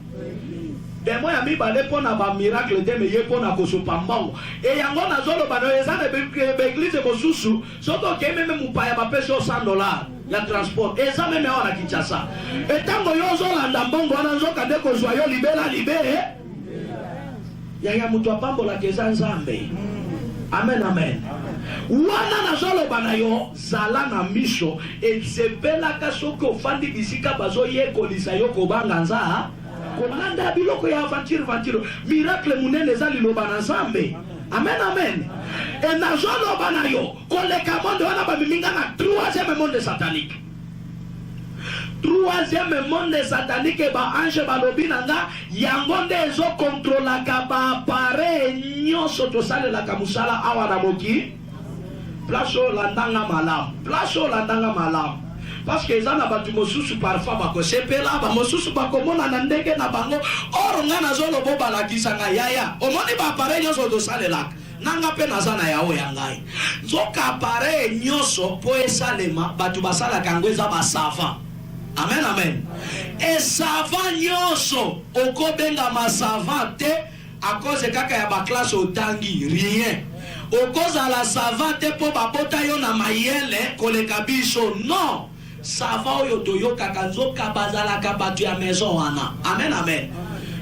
demo ya mibale mpona ba miracle te me ye mpona kosopa mbango e yango nazoloba na yo eza na baeglise mosusu soki okei meme mopaya bapesi yo $100 ya transport eza meme awa na Kinshasa etango yo ozolanda mbongo wana nzoka nde kozwa yo libela libe yaya mutu apambolaka eza Nzambe amen amen wana nazoloba na yo zala na miso ezebelaka soki ofandi bisika bazoyekolisa yo kobanga nza kolanda biloko ya aventure miracle munene za liloba na Nzambe. Amen amen. Et na zoloba na yo koleka monde wana bamiminga na troisième monde satanique. Troisième monde satanique ba ange balobi nanga yango nde ezo contrôlaka ba appareil nyonso tosalelaka musala awa na moki. Place landanga malam. Place landanga malam. Parce que ça na batu mosusu parfois bako sepela ba mosusu bako mona na ndenge na bango or nga na zolo bo balakisa nga yaya omoni ba appareil nyonso tosalelaka nanga pe nazana yao yangai nzoka appareil nyonso po esalema batu basala kango eza ba savant. Amen amen. Et savant nyonso okobenga ma savant te à cause kaka ya ba classe otangi rien. Okoza la savant te po babota yo na mayele koleka biso non. Savant oyo toyoka kanzoka bazalaka batu ya maison wana. Amen amen.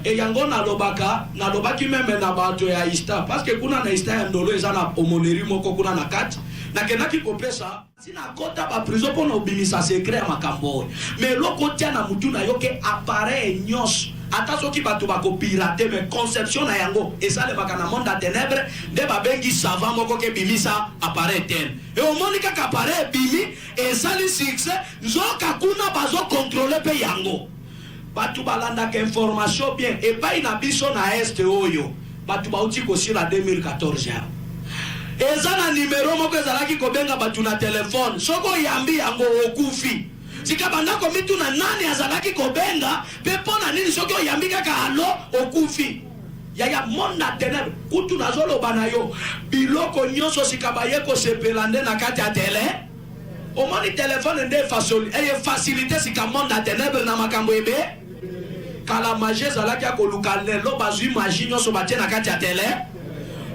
Et yango nalobaki meme na bato ya Ista parce que kuna na Ista ya ndolo eza na omoneri moko kuna na kati nakenaki kopesa sina kota ba prison pona obimisa secret ya makambo mais loko tia na mutu na yoke appareil nyos ata soki bato bako pirate mais conception na yango esalemaka na monde ya ténèbres nde babengi savant moko ke bimisa appareil ten et omoni kaka appareil bimi esali succès nzoka kuna bazo contrôler pe yango batu balandaka information bien et pas na biso na est oyo batu bauti kosila 2014 ya ezana numéro moko ezalaki kobenga batu na telefone soko yambi yango okufi sika bandako mitu na nani azalaki kobenga pe pona nini soko yambi kaka alo okufi yaya monda ténèbre kutu nazoloba na yo biloko nyonso sika baye kosepela nde na kati ya tele omoni telefone nde facilité sika monda ténèbre na makambo ebe kala magie zalaki akoluka lelo bazwi magie nyonso batie na kati ya tele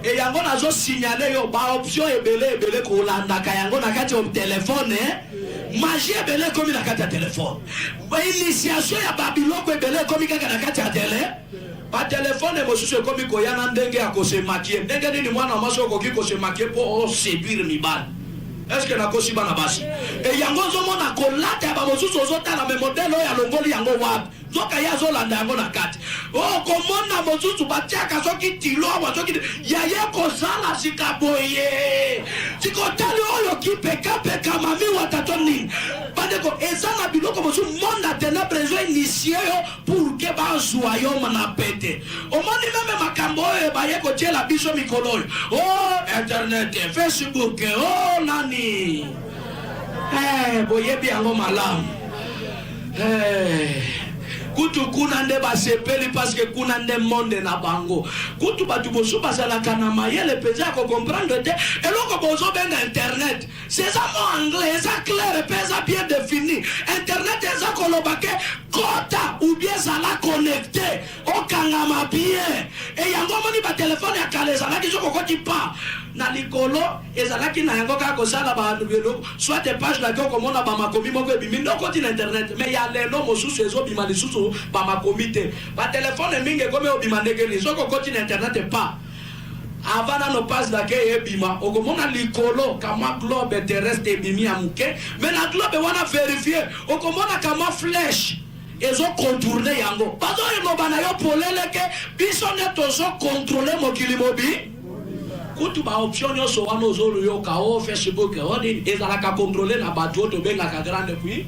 et yango nazo signaler yo ba option ebele kolandaka yango na kati ya telefone magie ebele komi na kati ya telefone ba initiation ya babiloko ebele komi kaka na kati ya tele ba telefone mosusu ekomi koyana ndenge ya kosemakie ndenge nini mwana mwasi okoki kosemakie po séduire mibali. Est-ce que na kosi bana basi et yango nzomona kolata ya bamosusu ozotala me modele oyo alongoli yango wapi nzoka ya zolanda yango na kati oh komona mosusu batiaka soki tilo awa soki yaye kozala sika boye sikotali oyo kipekapeka mami watato nini bandeko eza na biloko mosusu monde ya ténèbres ezo initie yo pour ke bazwa yo na pete omoni meme makambo oyo baye kotiela biso mikolo oyo oh internet Facebook oh nani boyebi yango malamu kutu kuna nde basepeli parce que kuna nde monde na bango kutu batu bosu bazalaka na mayele peza ko comprendre te eloko bozo benga internet c'est ça mon anglais ça clair peza bien défini internet eza kolobake kota ou bien ça la connecté okangama bien et yango moni ba téléphone ya kale ezalaki soko koti pa na likolo ezalaki na yango kaka kozala ba nubelo soit des pages la ko mona ba makomi moko ebimi ndoko ti na internet mais ya lelo mosusu ezo bima lisusu ba makomi te ba téléphone mingi comme obima ndenge ni soko koti na internet pa avana no passe la ke ebima okomona likolo kama globe terrestre ebimi ya muke mais na globe wana vérifier okomona kama flèche ezo contourner yango bazo enoba na yo poleleke biso ne tozo contrôler mokili mobi kutu ba option nyonso wana ozolo yo ka o Facebook oni ezalaka contrôler na bato to bengaka grande puis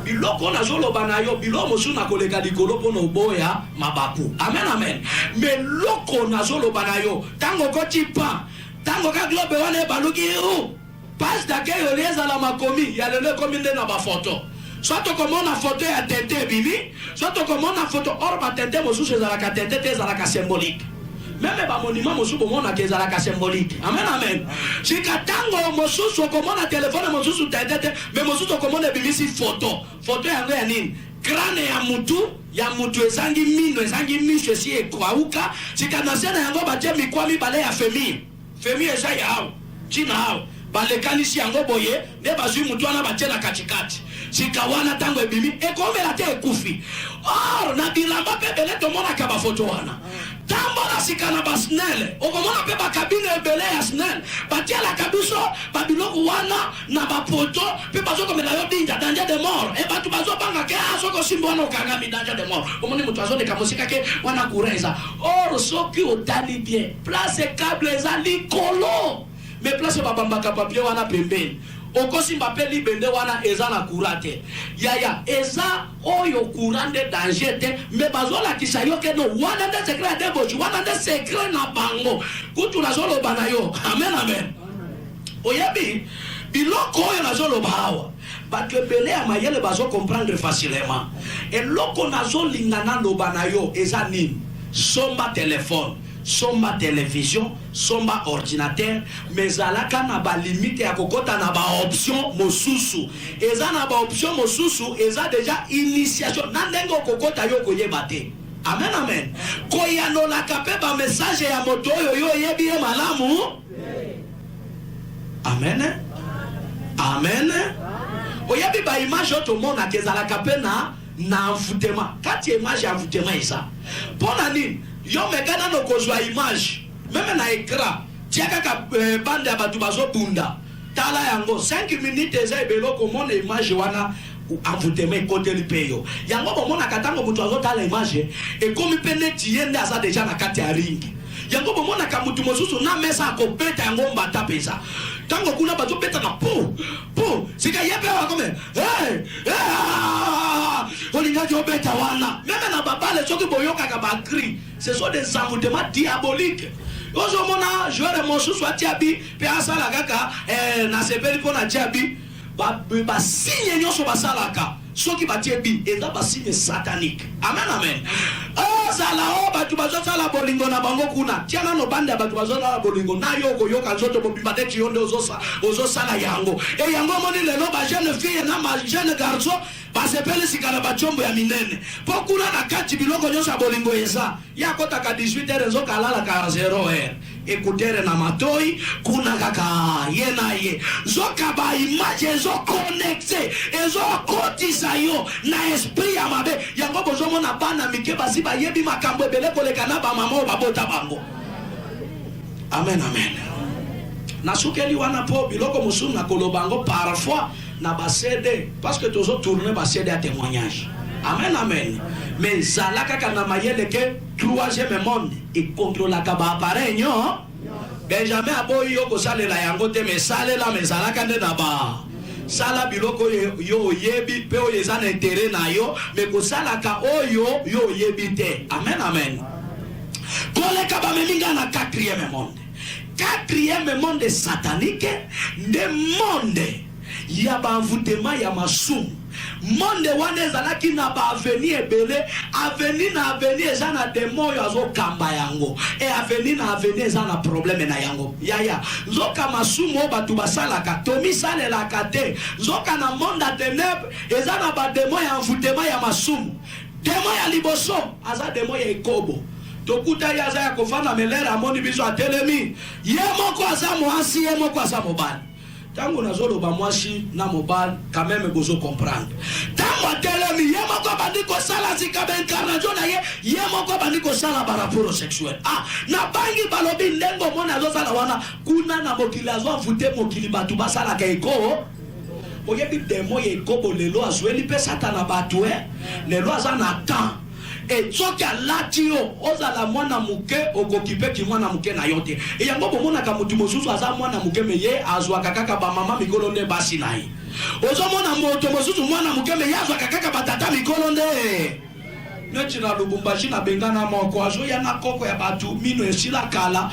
biloko na zoloba na yo biloko mosu na koleka likolo pona oboya mabaku amen amen mais loko na zoloba na yo tango koti pa tango ka globe wana baluki o passe d'accueil leza la makomi ya lelo komi nde na ba photo soit okomona photo ya tete bibi soit okomona photo or ba tete mosusu ezalaka tete te ezalaka symbolique même ba monument mosusu bomona ke ezalaka symbolique amen amen sika tango mosusu okomona telefone mosusu tete mais mosusu okomona bimisi photo yango ya nini crâne ya mutu ezangi mino ezangi miso esi ekwauka sika na sena yango batie mikwami bale ya famille eza yao china hao balekanisi yango boye nde bazwi mutu wana batie na katikati sika wana tango ebimi ekomela te ekufi or na bilamba pe bele tomonaka bafoto wana tambola sika na basnele okomona pe bakabine ebele ya snel batielaka biso biloko wana na bapoto pe bazo komela yo dinja danger de mort e batu bazo banga ke asoko simbo wana okanga mi danger de mort omoni mutu azo de kamosika ke wana kureza or soki otali bien place câble eza likolo mais place babambaka papier wana pembeni okosi mbape libende wana eza na kurate yaya eza oyo kurande danger te mais bazola kisa yo ke no wana nde secret de bochu wana nde secret na bango kutu nazolo bana yo amen amen oyebi biloko oyo nazolo bawa bato ebele ya mayele bazo comprendre facilement eloko nazolinga na loba na yo eza nini somba téléphone somba télévision somba ordinateur mais alaka na ba limite ya kokota na ba option mosusu eza na ba option mosusu eza déjà initiation na ndengo kokota yo koyeba te amen amen koyanola kape ba message ya moto yo yebi e malamu amen amen oyebi ba image to mona kezala kape na envoûtement kati image ya envoûtement eza pona nini yo megana no kozwa image même na écran tia kaka bande ya batu bazo bunda tala yango 5 minutes eza ebelo komona image wana envoûtement côté lipeyo yango bomona katango mutu azo tala image e komi pene tiende aza déjà na kati ya ring yango bomona ka mutu mosusu na mesa akopeta yango mbata pesa tango kuna bazo peta na po sika yepe wa kome olinga jo beta wana même na babale soki boyoka ka ba cri ce sont des envoûtements diaboliques ozo mona joueur mosusu atiabi pe asala kaka na sepeli pona atiabi ba signe nyoso basalaka soki batie bi eza ba signe satanique amen amen ozala o batu bazosala bolingo na bango kuna tiana no bande ya batu bazosala bolingo na yo koyoka nzoto bobimba te kionde ozosala yango e yango moni lelo ba jeune fille na ma jeune garçon basepeli sikala bachombo ya minene po kuna na kati biloko nyonso ya bolingo eza ya kota ka 18h nzoka alala ka 0h écouter na matoi kuna kaka ye na ye zoka ba image ezo connecté ezo kotisa yo na esprit ya mabe yango bozomo na bana mike basi ba yebi makambo ebele koleka na ba mama babota bango amen amen nasukeli wana po biloko musu na kolobango parfois na ba CD parce que tozo tourner ba CD à témoignage amen amen mais zalaka kana mayele ke troisième monde et contrôle la ba appareil nyo Benjamin aboyi yo ko salela yango te mais salela mais zalaka nde na ba sala biloko yo yebi pe o yeza na intérêt na yo mais ko salaka oyo yo yebi te amen amen koleka ba melinga na quatrième monde satanique de monde ya ba envoûtement ya masumu monde wana ezalaki na ba avenir ebele avenir na avenir eza na demo oyo azokamba yango e avenir na avenir eza na problème na yango yaya nzoka masumu oyo batu basalaka tomisalelaka te nzoka na monde ya ténèbre eza na ba demo ya envoûtement ya masumu demo ya liboso aza demo ya ekobo tokuta ye aza ya kofanda melere amoni biso atelemi ye moko aza mwasi ye moko aza mobali tango nazoloba mwasi na mobali quand même bozo comprendre tango atelemi ye moko bandi kosala zika b'incarnation na ye moko bandi kosala ba rapport sexuel na bangi balobi ndengo mona azosala wana kuna na mokili azovute mokili batu basalaka eko oyebi demo ye ekobo lelo azweli pe satana batu lelo aza na temps et soki alati yo ozala mwana muke okokipe ki mwana muke na yo te e yango bomonaka mutu mosusu aza mwana muke me ye azwaka kaka bamama mikolo nde basi na ye ozomona moto mosusu mwana muke me ye azwaka kaka batata mikolo nde neti na Lubumbashi na bengana moko azoya na koko ya batu mino esila kala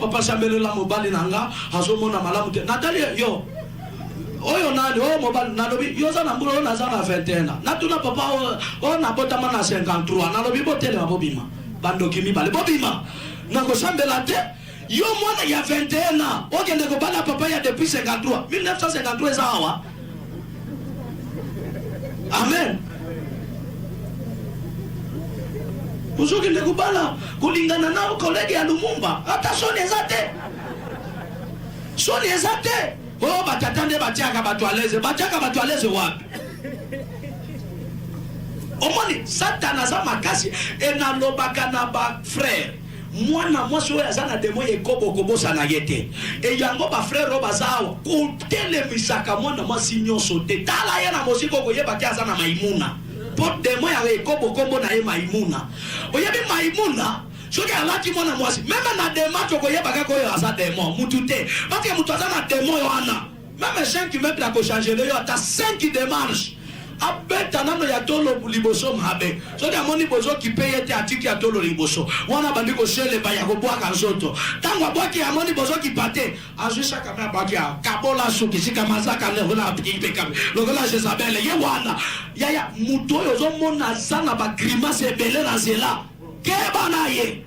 papa sambelela mobali nanga azomona malamu te natali yo oyo nani mobali nalobi yoza na mbulo na zana 21 na tuna papa na botama na 53 nalobi botele mabobima bandoki mibale bobima na kosambela te yo mwana ya 21 okende ko bana papa ya depuis 53 1953 eza awa amen uzokende ko bana kulingana na kolege ya Lumumba hata soni eza te batatande batiaka batu aleze wapi omoni satana za makasi enalobaka na ba frère moi na moi so ya zana demo ye kobo sana yete et yango ba frère robazawa ko telemisaka moi na moi sinyo sote tala ya na mosiko ko yeba kia zana maimuna pot demo ya ye kobo na ye maimuna oyebi maimuna soki alati mwana mwasi même na dema to ko yeba ka ko yo asa demo mutute parce que mutu azana demo yo ana même 5 mètres ko changer le yo ata 5 démarches abeta nano ya tolo liboso mabe soki amoni bozo ki paye te atiki ya tolo liboso wana bandi ko shele ba ya ko bwaka nzoto tango bwaki amoni bozo ki pate azwisha kama bwaki ya kabola suki sika mazaka ne hona apiki peka lokola Jezabel ye wana ya mutu yo zo mona sana ba grimace ebele na zela keba na ye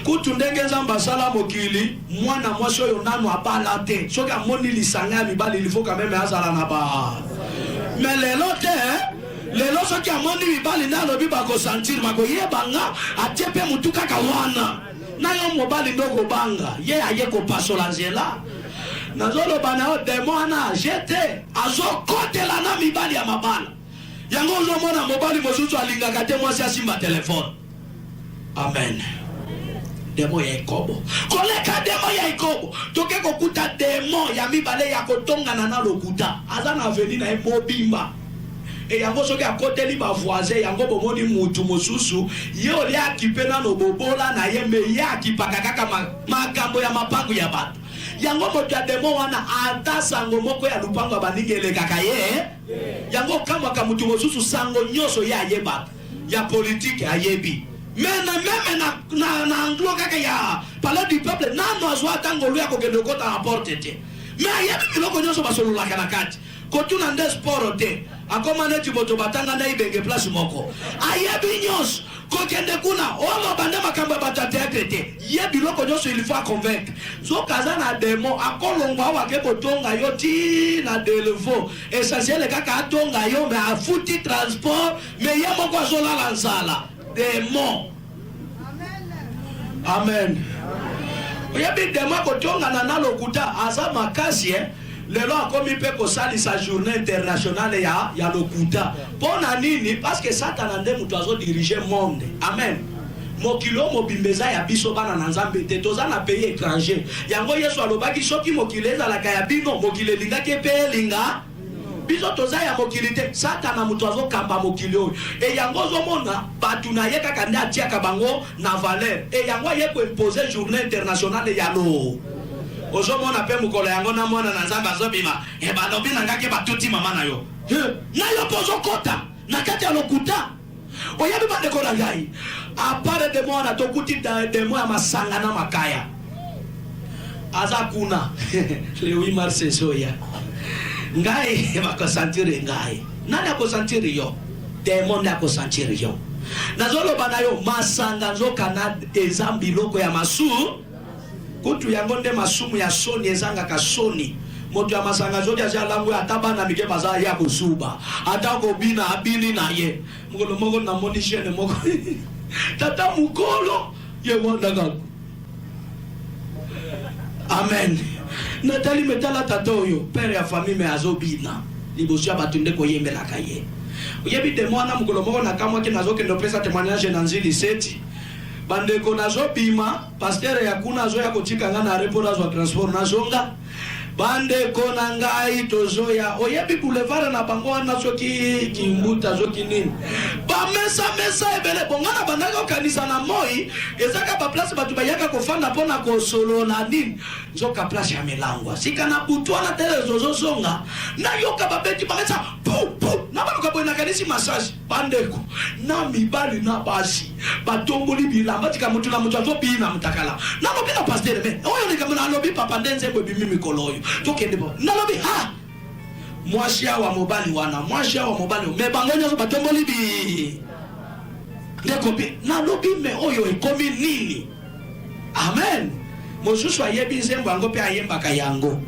kutu ndenge nzamba sala mokili mwana mwasi oyo nano abala te soki amoni lisanga ya mibali ilifo kameme azala na ba mais lelo te lelo soki amoni mibali nano biba ko sentir mako yebanga atepe mutu kaka wana na yo mobali ndoko banga ye aye ko pasola nzela nazoloba na o demo na jete azokotela na mibali ya mabala yango ozomona mobali mosusu alingaka te mwasi asimba telefone amen demo ya ikobo koleka demo ya ikobo toke kokuta demo ya mibale ya kotongana na lokuta aza na veni na mobimba e yango soki akoteli ba voisin yango bomoni mutu mosusu ye oli akipe na lobobola na ye me ye akipaka kaka makambo ya mapango ya bato yango moto ya demo wana ata sango moko ya lupango baningele kaka ye yango kama ka mutu mosusu sango nyoso ya yeba ya politique ayebi mais na anglo kaka ya palais du peuple nano azwa tango lu ya kokende kota na porte te mais ayebi biloko nyoso basolola kana kati kotuna nde sport te akoma neti moto batanga na ibenge place moko ayebi nyos kokende kuna olo bande makambo batateatre te ye biloko nyoso il faut convaincre so kaza na demo akolongwa wa ke botonga yo ti na delevo essentiel kaka atonga yo me afuti transport me ye moko azola la nzala demo amen oyebi demo kotonga na lokuta aza makasi lelo akomi pe ko sali sa journée internationale ya lokuta pona nini parce que Satan ande mutu azo diriger monde amen mokilo mobimbeza ya biso bana na nzambe te toza na pays étranger yango Yesu alobaki soki mokileza la kaya bino mokile linga ke pe linga biso toza ya mokili te Satan na mutu azo kamba mokilo e yango zo mona batu na ye kaka nde atiaka bango na valeur e yango ye ko imposer journée internationale ya lo ozomona pe mukolo yango na mwana na nzamba zobima e balobi na ngake batuti mama na yo na yo pozo kota na kati ya lokuta oyebi bande ko na ngai apare de mwana tokuti de mwana masanga na makaya aza kuna le 8 mars soya ngai bako sentir ngai nani ako sentir yo demon ako sentir yo nazoloba na yo masanga nzoka na ezambi loko ya masu kutu yango nde masumu ya soni ezanga ka soni moto ya masanga zodi aja langu ataba na mike baza ya kusuba atako bina abini na ye mukolo moko na moni shene moko tata mukolo ye wanda ga amen natali metala tata oyo père ya famille me azobina libosia batunde ko yembela kaye oyebi de mwana mukolo moko na kamwa ke nazo kendo pesa témoignage na nzili 7 bande ko nazo bima pasteur ya kuna zo ya kotika ngana report zo transport nazonga bande ko na ngai tozo ya oyebi boulevard na bango na soki kimbuta zo kinini ba mesa ebele bongana bandaka kanisa na moi ezaka ba place batu bayaka ko fanda pona ko solo na nini zoka place ya melangwa sika na butu na tele zozo songa na yoka babeti ba mesa na baloka boina kanisi massage bandeko na mibali na basi batomboli bilamba tika mutu na mutu azobina mutakala na lobi na pasteur me oyo ni kama na lobi papa ndenze bo bimi mikolo yo tokende bo na lobi ha mwashia wa mobali wana mwashia wa mobali me bango nyoso batomboli bi ndeko bi na lobi me oyo ekomi nini amen mosusu ayebi nzembo yango pe ayemba ka yango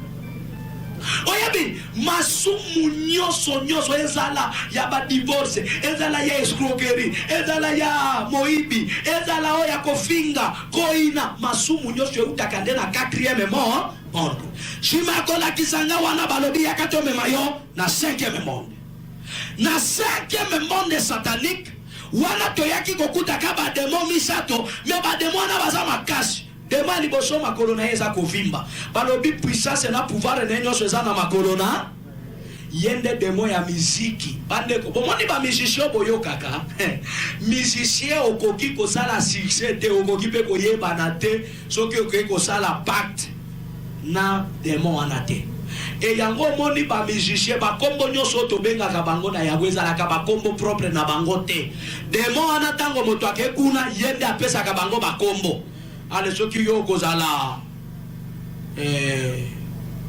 oyebi masumu nyoso ezala ya ba divorce ezala ya escroquerie ezala ya moibi ezala o ya kofinga koina masumu nyoso utakande na 4e monde shima kola kisanga wana balobi ya katome mayo na 5e monde na 5e monde satanique wana toyaki kokuta ka ba demo misato me ba demo na baza makasi demo liboso makolo na eza kovimba balobi puissance na pouvoir na nyonso eza na makolo na yende demo ya miziki bandeko bomoni ba musicien boyo kaka musicien okoki kosala succès te okoki pe koyeba na te soki okoki kosala pacte na demo wana te e yango moni ba musicien ba kombo nyonso to bengaka bango na yango ezalaka ba kombo propre na bango te demo wana tango moto akekuna yende apesa ka bango ba kombo ale soki yo kozala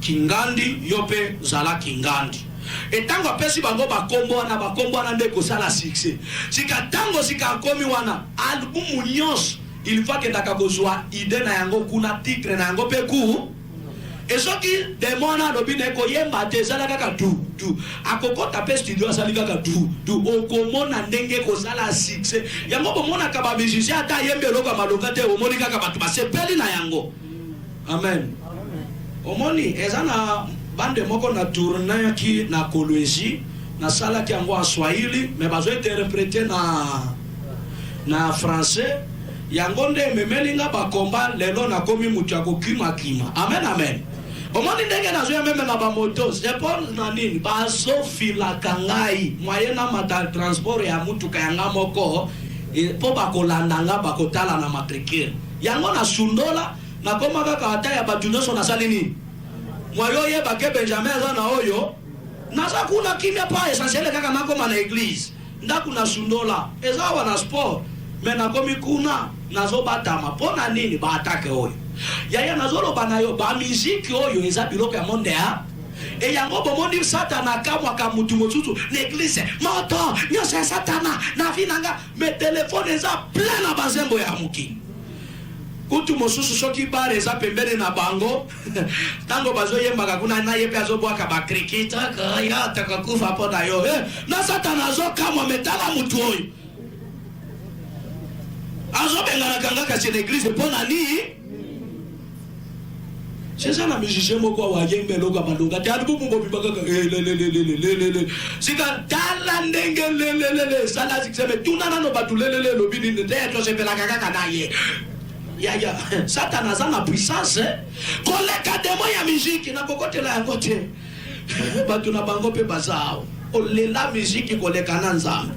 kingandi yope zala kingandi etango apesi bango bakombo wana nde kosala succès sika tango sika komi wana albumu nyonso il faut que ndaka kozwa idée na yango kuna titre na yango pe ku esoki demona lobine ko yemba te sala kaka du akokota pe studio asali kaka du okomona ndenge kozala succès yango bomona ka ba musicien ata yembe loka malonga te omoni kaka batu basepeli na yango amen omoni ezana bande moko na tourner ki na Kolwezi na sala ki yango en Swahili mais bazo interpréter na français yango nde memelinga bakomba lelo na komi mutu akokima amen omoni ndenge nazo ya meme na ba moto c'est pour na nini bazo fila kangai moyen na mata transport ya mutu kayanga moko po bakolanda nga bakotala na matricule yango na sundola na koma kaka ata ya batu nyonso na sali nini mwayo ye bake Benjamin za na oyo naza kuna kimia pa essentiel kaka nakoma na église ndakuna sundola eza wana sport mais nakomi kuna nazo batama pona nini ba atake oyo yaya nazolo banayo ba musique oyo eza biloko ya monde ya e yango bomoni satana kamwa ka mutu motutu l'église moto nyose satana na vinanga me téléphone eza plein na bazembo ya muki kutu mosusu soki bare eza pembene na bango tango bazo yembaka kuna na yepe azobwaka ba cricket ka ya takakufa pona yo na satana zo kamwa metala mutu oyo azobengana kanga kasi l'église pona ni c'est ça la musicien moko wa yembe loka balonga te adu bumbo bibaka le sika dala ndenge le sala sikeme tunana no batu le lobini nde to sepela kaka na ye ya satana za na puissance koleka demo ya musique na kokotela yango te batu na bango pe bazao olela musique koleka na nzambe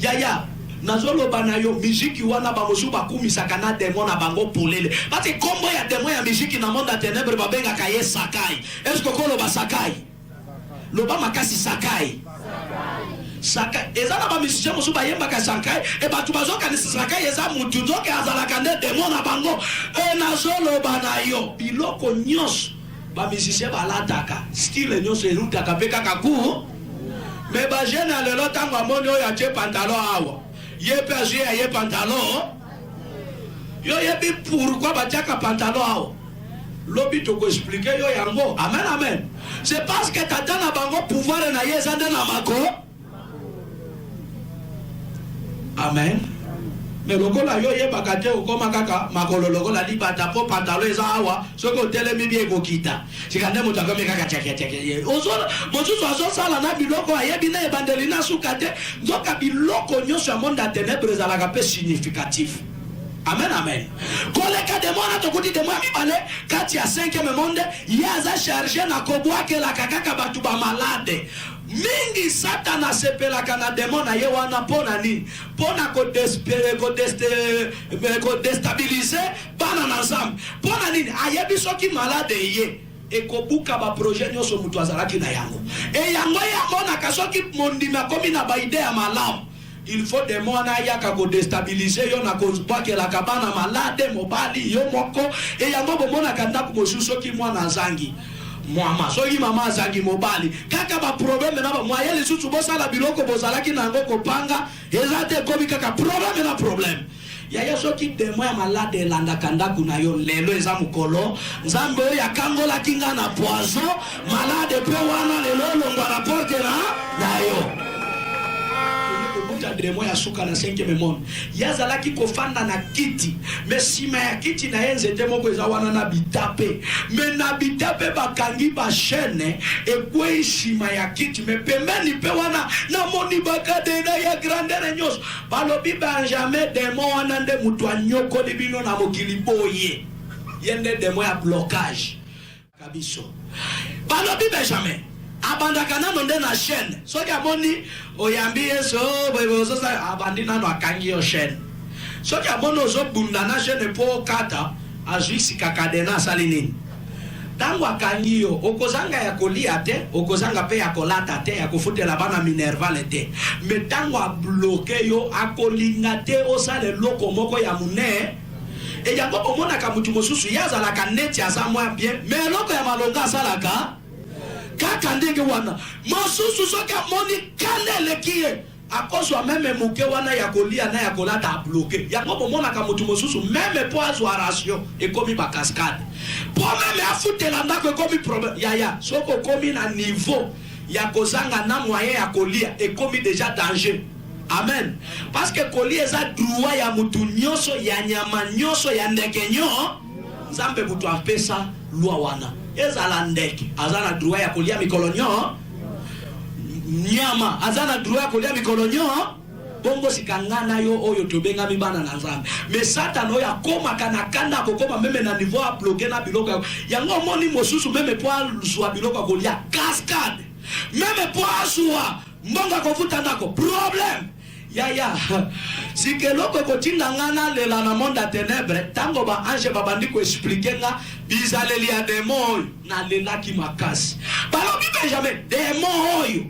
ya nazolo banayo musique wana ba mosu ba kumisaka na demo na bango polele bati kombo ya demo ya musique na monde ténèbre babenga kaye sakai est-ce que kolo ba sakai loba makasi sakai ezana ba musicien mosu ba yemba ka sakai e batu bazoka ni sakai eza mutu nzoke azala kande demo na bango e nazolo banayo biloko nyos ba musicien balataka style nyos erutaka peka kaku me ba jeune alelo tango amoni oyo atie pantalon awa yepe azie ye pantalon yo yebi pourquoi batiaka pantalon awa lobi to ko expliquer yo yango amen c'est parce que tata na bango pouvoir na yeza na mako amen mais lokola yo yebaka te okoma kaka makolo lokola libata po pantalon eza awa soko telemi bien kokita sikande moto akome kaka cheke ozola mosusu azosala na biloko ayebi na ebandeli na suka te nzoka biloko nyonso ya monde ya ténèbre ezalaka pe significatif amen koleka demo na tokuti demo ya mibale kati ya 5e monde ye aza charge na kobwakelaka kaka batu ba malade mingi satana sepelaka na demo na ye wana pona nini pona ko destabiliser bana na nzambe pona nini ayebi soki malade ye ekobuka ba projet nyonso mutu azalaki na yango e yango ya mona kasoki mondima komi na ba idée ya malamu il faut demo na yaka ko destabiliser yo na ko bwakelaka bana malade mobali yo moko e yango bomona kanda ko mosusu soki mwana zangi mama soki mama azangi mobali kaka ba problème na ba moye les susu bosala biloko bozalaki nango kopanga ezate komi kaka problème yaya soki demo ya malade landa kanda kuna yo lelo eza mukolo nzambe oyo akangola kinga na poison malade pe wana lelo longwa na porte na yo Kubuta demo ya suka na 5e monde. Yazalaki kofanda na kiti. Mais sima ya kiti na yenze demo kweza wana na bitape. Mais na bitape bakangi ba chaîne e kwe sima ya kiti. Mais pembeni pe wana na moni bakade na ya grandeur nyos. Balobi Benjamin demo wana nde mutu anyoko libino na mokili boye. Yende demo ya blocage. Kabiso. Balobi Benjamin abandaka nano nde na chaîne soki amoni oyambi yeso bozosa abandi nano akangi yo chaîne soki amoni ozobunda na chaîne po kata azwisi kakadena asali nini tango akangi yo okozanga ya kolia te okozanga pe ya kolata te ya kofutela bana minervale te me tango abloke yo akolinga te osale loko moko ya mune e yango omonaka mutu mosusu yazalaka neti aza mwa bien me eloko ya malonga asalaka kaka ndenge wana mosusu soki amoni kanele kie akozwa meme muke wana ya kolia na ya kolata abloke yango bomonaka mutu mosusu meme po azwa ratio ekomi bakaskade po meme afutela ndako ekomi problème yaya soko komi na niveau ya kozanga na moyen ya kolia ekomi déjà danger. Amen. Parce que kolia eza droit ya mutu nyonso ya nyama nyonso ya ndeke nyo nzambe mutu apesa lwa wana ezala ndeke azana droit ya kolia mikolo nyo nyama azana droit ya kolia mikolo nyo bongo sikangana yo oyo tobenga mibana na nzambe mais satan oyo akoma kana kanda kokoma meme na niveau a bloquer na biloko yango moni mosusu meme po azwa biloko kolia cascade meme po azwa mbonga kofuta ndako problème yaya sikeloko kotinda ngana lela na monde à ténèbres tango ba ange babandi ko expliquer nga bizaleli ya démon na lela ki makasi balobi Benjamin démon oyo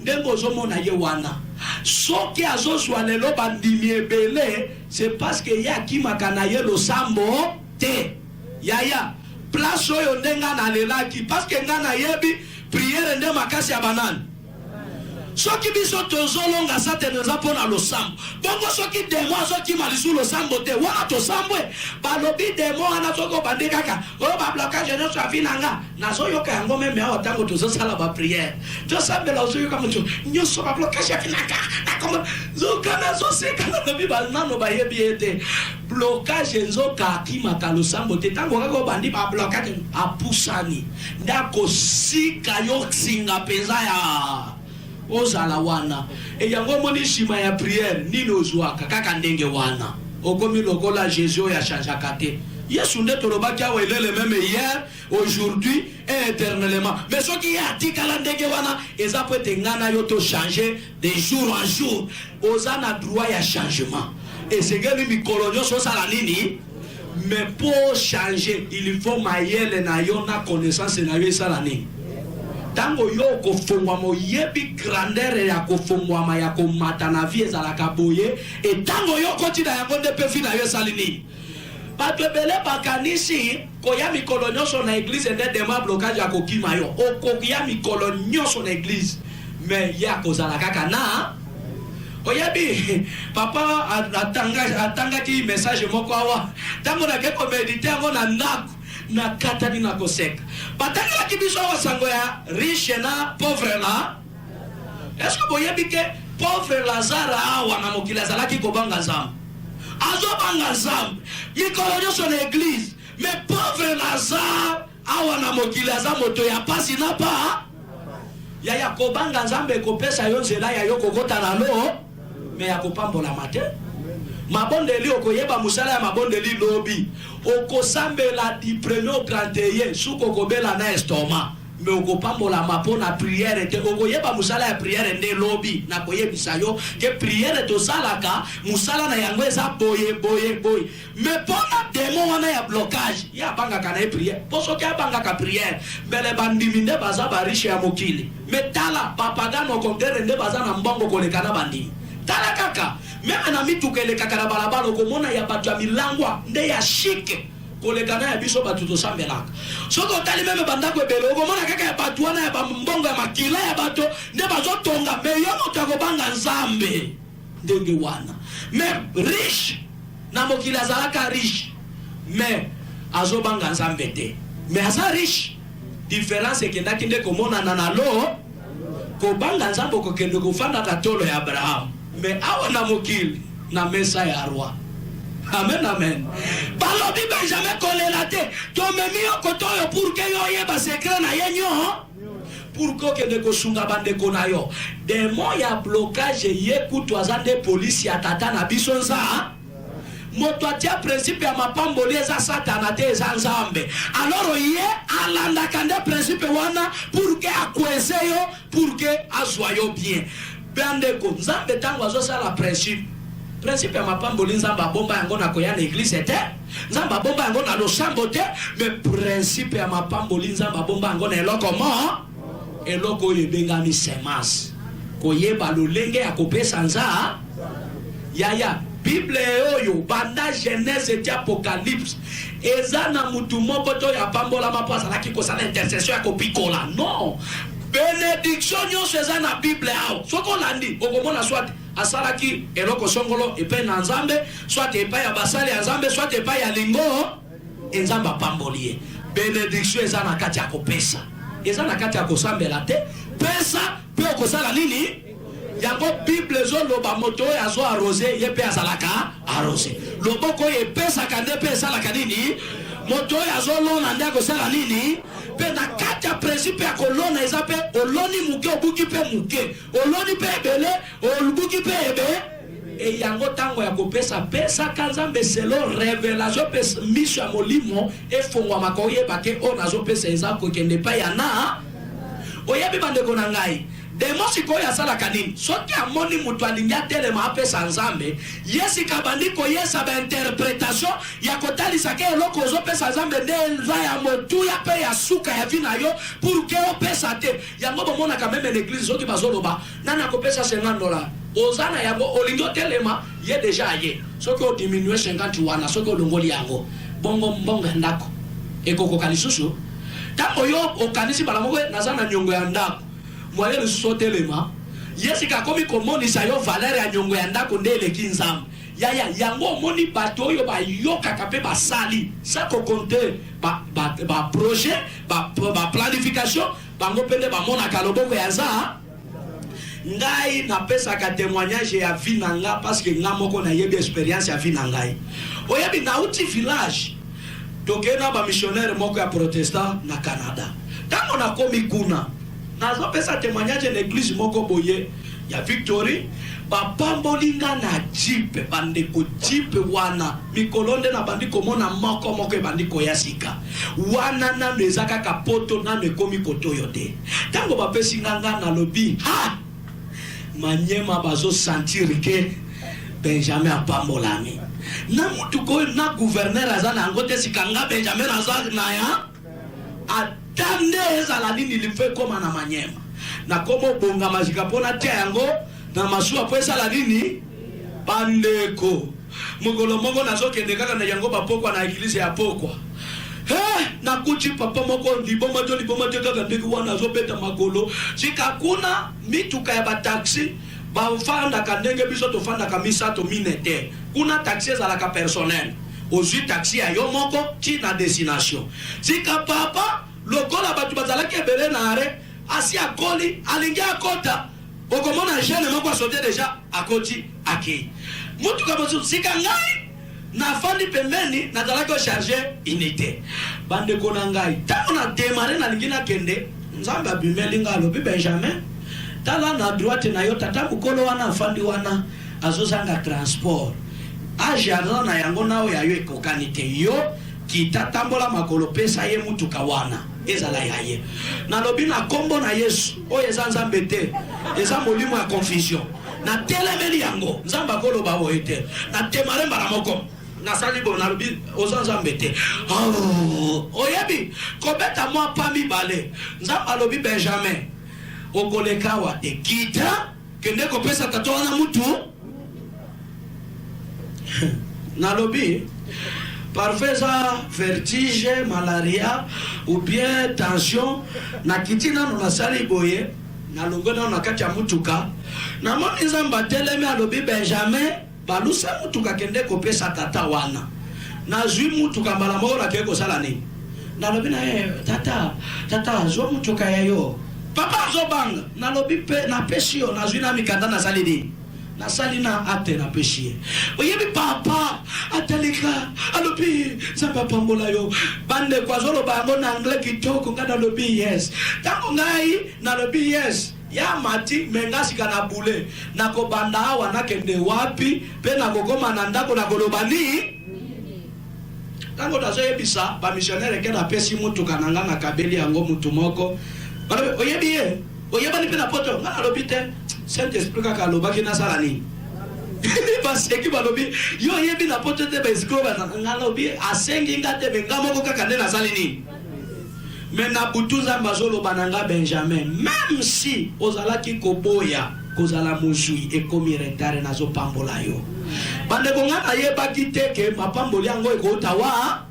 ndengo zomona ye wana soki azozwa lelo bandimi ebele c'est parce que ya ki makana ye lo sambo te yaya place oyo ndenga na lela ki parce que ngana yebi prière nde makasi ya banani soki biso tozolonga satana za pona lo sambo bongo soki demo soki malisu lo sambo te wana to sambwe balobi demo ana soko bande kaka o ba blocage no sa finanga na so yoka yango meme awa tango tozo sala ba prière to sambela so yoka mutu nyoso ba blocage ya finanga na komo zo kana so se kana na biba nano ba yebi ete blocage nzo ka kimaka lo sambo te tango kako bandi ba blocage apusani ndako sika yo singa peza ya ozala wana e yango moni shima ya prière nino ozwaka kaka ndenge wana okomi lokola Jésus ya changeaka te Yesu nde tolobaki awa elele même hier aujourd'hui et éternellement mais soki ya tikala ndenge wana eza po ete ngana yo to changer de jour en jour ozana droit ya changement et segeli mikolo nyonso osala nini mais pour changer il faut mayele na yo na connaissance na yo esala nini tango yo kofungwa moyebi grandeur ya kofungwa ya komata na vie ezalaka boye et tango yo kotina yango nde pe fina yo sali nini bato ebele bakanisi koya mikolo nyonso na église nde dema blocage ya kokima yo okoya mikolo nyonso na église mais ya kozala kaka na oyebi papa atangaki message moko awa tango na keko medite yango na ndako na katani na koseka batangela kibiso wa sango ya riche na pauvre la est-ce que boyebi ke pauvre Lazare awa na mokili azalaki kobanga nzambe azobanga nzambe mikolo nyonso na église mais pauvre Lazare awa na mokili aza moto ya pasi na pa ya kobanga nzambe kopesa yo nzela ya yo kokota na lo mais ya kopambola mate mabondeli okoyeba musala ya mabondeli lobi okosambela di premier au 31 suko kobela na estoma me okopambola mapo na prière te okoyeba musala ya prière nde lobi na koyebisa yo ke prière to salaka musala na yango eza boye me pona demo wana ya blocage ya banga kana e prière poso ke banga ka prière bele bandimi nde baza ba riche ya mokili me tala papagano kontere nde baza na mbongo koleka na bandimi tala kaka même na mitukele kaka na balabala komona ya bato ya milangwa nde ya chic koleka na ya biso bato to sambelaka soko tali même bandako ebele komona kaka ya bato wana ya mbongo ya makila ya bato nde bazotonga me yo moto akobanga nzambe ndenge wana mais riche na mokili azalaka riche mais azobanga nzambe te mais aza riche différence ekendaki nde komona na lo kobanga nzambe kokende kofanda katolo ya Abraham mais awa na mokili na mesa ya roi. Amen, amen. Balobi Benjamin kolelate tomemi okoto yo pour que yo yeba secret na yenyo pour que kende kosunga bandeko na yo demo ya blocage yekutwa zande police ya tata na biso nza moto atia principe ya mapamboli eza satana te eza nzambe alors ye alanda kande principe wana pour que akwese yo pour que azwa yo bien bandeko nzambe tango azosala principe ya mapamboli nzambe abomba yango na koya na église te nzambe abomba yango na losambo te mais principe ya mapamboli nzambe abomba yango na eloko mo eloko oyo ebengami semence koyeba lolenge ya kopesa nza yaya Bible oyo banda Genèse et Apocalypse eza na mutu moko to ya pambola mapasa la kiko sala intercession ya kopikola non bénédiction nyonso eza na Bible ao soko landi okomona soit asalaki eloko songolo epai na nzambe soit epai ya basali ya nzambe soit epai ya lingo nzambe pambolier bénédiction eza na kati ya kopesa eza na kati ya kosambela te pesa pe okosala nini yango Bible zo loba moto ya zo arrosé ye pe azalaka arrosé loboko ye pesa kande pe sala kanini moto ya zo lona ndia ko sala nini pe na kati ya principe ya kolona eza pe oloni muke obuki pe muke oloni pe ebele olubuki pe ebe e yango tango ya kopesa pesa kanzambe selo révélation pe miso ya molimo efongwa makoye bake ona zo pesa eza ko kende pa yana oyebi bandeko na ngai demo sikoyo asala kanini soki amoni mutu alingi atelema apesa nzambe yesi kabandi koyesa ba interpretation ya kotalisa ke eloko ozopesa nzambe nde eza ya motuya pe ya suka ya vi na yo pour ke opesa te yango bomonaka meme l'église soki bazoloba nani akopesa $50 ozana yango olingi otelema ye deja aye soki odiminue 50 wana soki olongoli yango bongo mbongo ndako ekokoka lisusu tango yo okanisi bala moko naza na nyongo ya ndako moyen le sotelema yesi ka komi komonisa yo valeur ya nyongo ya ndako nde eleki nzambe yaya yango moni bato oyo bayokaka pe basali sa ko compter ba projet ba planification bango pende bamonaka loboko ya za ngai napesaka témoignage ya vie na nga parce que nga moko na yebi expérience ya vie na ngai oyebi na uti village tokena ba missionnaire moko ya protestant na Canada tango na komi kuna nazo pesa témoignage na église moko boye ya Victory bapambolinga na jipe bandeko jipe wana mikolonde na bandiko mona moko bandiko ya sika wana na nezaka kapoto na nekomi koto yote tango bapesi nganga na lobi ha manyema bazo sentir que Benjamin apambolami na mutu ko na gouverneur azana ngote sikanga Benjamin azana na ya atande ezala nini life koma na manyema na komo bonga majika pona tia yango na masuwa po ezala nini bandeko mugolo mongo nazo kende kaka na yango bapokwa na église ya pokwa na kuchi papa moko liboma to kaka ndeki wana zo beta makolo sikakuna mituka ya ba taxi bafanda kandenge biso to fanda kamisa to minete kuna taxi ezala ka personnel ozui taxi ya yo moko ti na destination sika papa lokola batu bazalaki ebele na are asi akoli alingi akota okomona jeune moko asote deja akoti akei mutu kabosu sika ngai na fandi pembeni na dalaki o charger unité bande kona ngai tango na démarrer na lingina kende nzamba bimeli ngalo bi Benjamin tala na droite na yo tata mukolo wana fandi wana azosanga transport ajana na yango nao ya yo ekokanite yo kitatambola makolo pesa ye mutuka wana ezala yaye na lobi na kombo na Yesu oyo eza nzambe te eza molimo ya confusion na telemeli yango nzamba koloba boye te na temare mbala moko na sali bo na lobi oza nzambe te oyebi kobeta mwa pami bale nzamba lobi Benjamin okoleka wa te kita kende kopesa tato wana mutu na lobi parfois vertige, malaria ou bien tension na kitina no nasali boye na longona na kati ya mutuka na moni nzamba teleme alobi Benjamin balusa mutuka kende kopesa tata wana na zui mutuka mbala moko na keko sala nini na lobi na tata zo mutuka ya yo Papa zobanga na lobi pe na peshio na zwina mikanda na salidi. Na salina ate na peshie. Oyebi papa atalika alobi samba pambola yo. Bande kwa zolo bango na anglais kitoko ngada lobi yes. Tango ngai na lobi yes. Ya mati mengasi kana bule na ko banda hawa na kende wapi pe na gogoma na ndako na golobani. Tango dazo yebisa ba missionnaire ke na pesi mutu kananga na kabeli yango mutu moko. Balobi oyebi ye. Oyeba ni pe na poto ngana lobite Saint-Esprit kaka lobaki na sala ni. Parce que balobi yo yebi na poto te ba escroba na ngana lobi asengi ngate benga moko kaka ne na sala ni. Mais na butuza mazolo bananga Benjamin même si ozalaki koboya kozala mozui ekomi retard na zo pambola yo. Bande ko ngana yeba kiteke mapamboli yango ekotawa.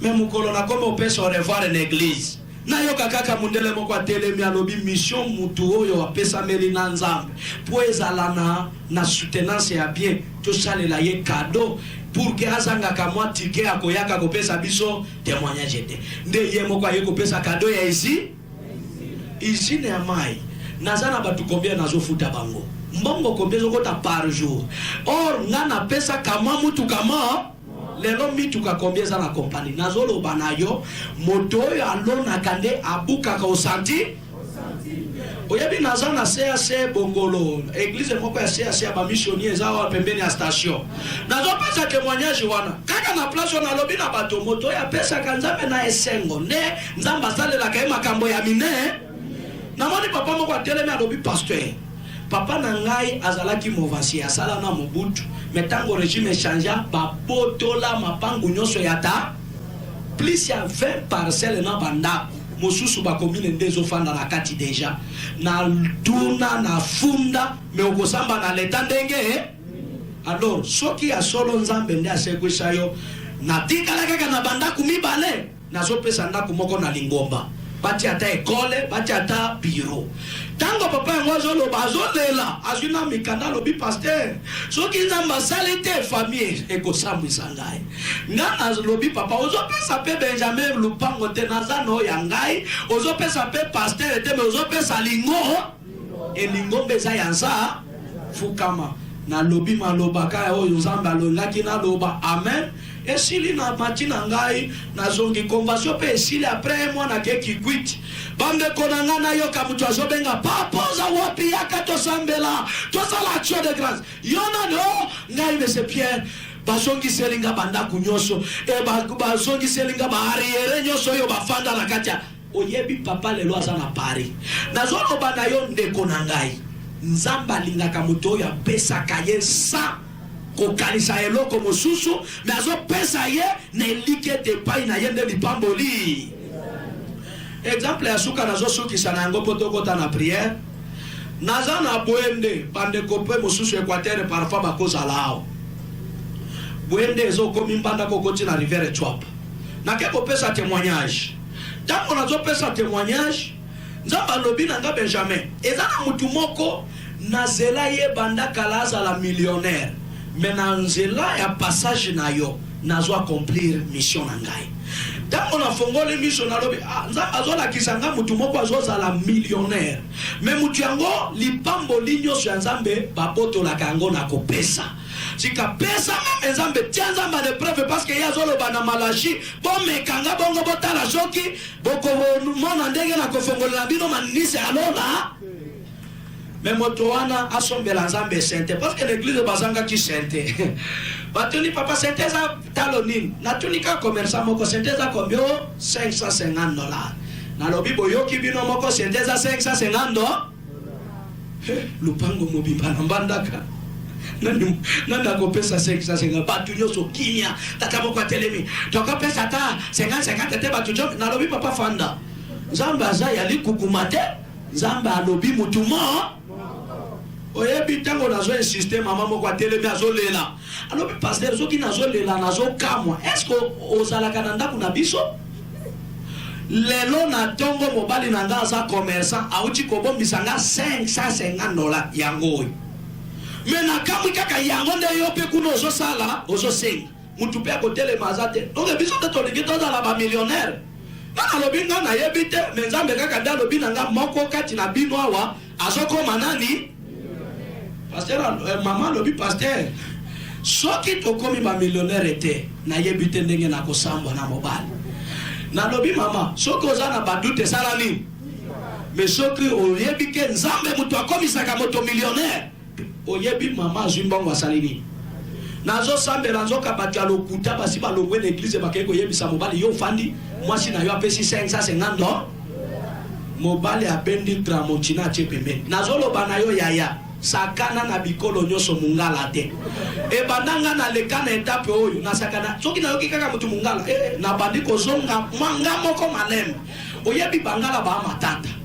Même mukolo na komo pesa au revoir en église. Na yo kaka mundele moko atelemi alobi mission mutu oyo apesa meli na nzambe po ezala na soutenance ya bien to salela ye cadeau pour que azanga kamwa tike akoyaka kopesa biso témoignage te nde ye moko aye kopesa cadeau ya ici ne amai nazana batu combien nazofuta bango mbongo combien zokota par jour or ngana pesa kama mutu kama lelo mituka combien za na compagnie nazolo banayo moto yo alona kande abuka ka osanti oyebi nazana CAC Bongolo église moko ya CAC ba missionnaire za pembeni ya station nazo pesa témoignage wana kaka na place na lobi na bato moto ya pesa kanzambe na esengo ne nzamba salela ka makambo ya mine na moni papa moko atelemi alobi pasteur papa na ngai azalaki movasi asala na mobutu metango régime changea babotola mapangu nyonso yata plus ya 20 parcelles na banda mosusu bakomine ndezo fanda na kati deja na tuna na funda me okosamba na leta ndenge alors soki ya solo nzambe nde asekwisa yo na tikala kaka na banda kumibale nazo pesa ndako moko na Lingomba bati ata ekole bati ata bureau tango papa yango azoloba azolela azwina mikanda lobi pasteur soki nzamba salite famille ekosambwisa ngai nga azolobi papa ozopesa pe Benjamin lupango te naza no ya ngai ozopesa pe pasteur te me ozopesa lingo elingombe eza ya nza fukama na lobi maloba kaya oyo nzambe alongaki na loba amen esili na matina ngai na zongi convention pe esili après moi na keki quit bande konanga na yo kamutu azobenga papoza wapi yakato sambela tosala action de grâce yona no ngai mese Pierre bazongi selinga banda kunyoso bazongi selinga baariere nyoso yo bafanda na katia oyebi papa lelo aza na Paris nazolo bana yo ndeko na ngai nzamba lingaka muto ya pesa kaye sa kokanisa eloko mosusu mais azo pesa ye na elike te pai na ye nde lipamboli exemple ya suka nazo sukisa na yango poto kota na prière naza na bwende bande kope mosusu Équateur parfois bakoza lao bwende ezo komi mbanda kokoti na rivière Chwapa na ke kopesa témoignage tango nazo pesa témoignage nzamba lobi na nga Benjamin eza na mutu moko na zela ye banda kalaza la millionnaire mais na nzela ya passage na yo nazo accomplir mission na ngai tango na fongole mission na lobi nzamba azola kisanga mutu moko azozala millionnaire mais mutu yango lipambo linyoso ya nzambe babotola kango na kopesa sika pesa meme nzambe tia nzamba de preuve parce que yazolo bana malachi bomekanga bongo botala soki boko mona ndenge na kofongolela bino manise alola mais moto wana asombela nzambe sente parce que l'église bazanga ki sente batuni papa sente za talonine natunika commerçant moko sente za combien $550 na lobi boyoki bino moko sente za $550 lupango mobimba na mbandaka nani akopesa 550 batu nyoso kimia tata moko atelemi toka pesa ta 50 te batu jom na lobi papa fanda nzamba aza yali kukumate nzamba alobi mutumo oyebi tango nazo insister mama moko atelemi azolela alobi pasteur soki nazolela nazokamwa est-ce que ozalaka na ndako na biso lelo na tongo mobali na nga aza commerçant auti kobombisa nga $550 yango mais na kamwi kaka yango nde yo pe kuno ozosala ozosenga mutu pe akotelema aza te donc biso te tolingi tozala ba millionnaire Ngana lobi ngana yebite menzambe kaka da lobi nanga moko kati na bino awa azoko manani pasteur mama lobi pasteur soki tokomi ba millionnaire ete na yebite ndenge na kosamba na mobile na lobi mama soki ozana badute salami mais soki oyebi ke nzambe mutu akomisaka moto millionnaire oyebi mama zimbongo asalini nazo sambela nzoka bato ya lokuta basi balongwe na église bakeko yebisa mobali yo fandi mwasi na yo apesi 550 mobali abendi tramontina chepembe nazo loba na yo yaya sakana na bikolo nyoso mungala te e bandanga na leka na etape oyo na sakana soki na yoki kaka mutu mungala na bandi kozonga manga moko malem oyebi bangala ba matata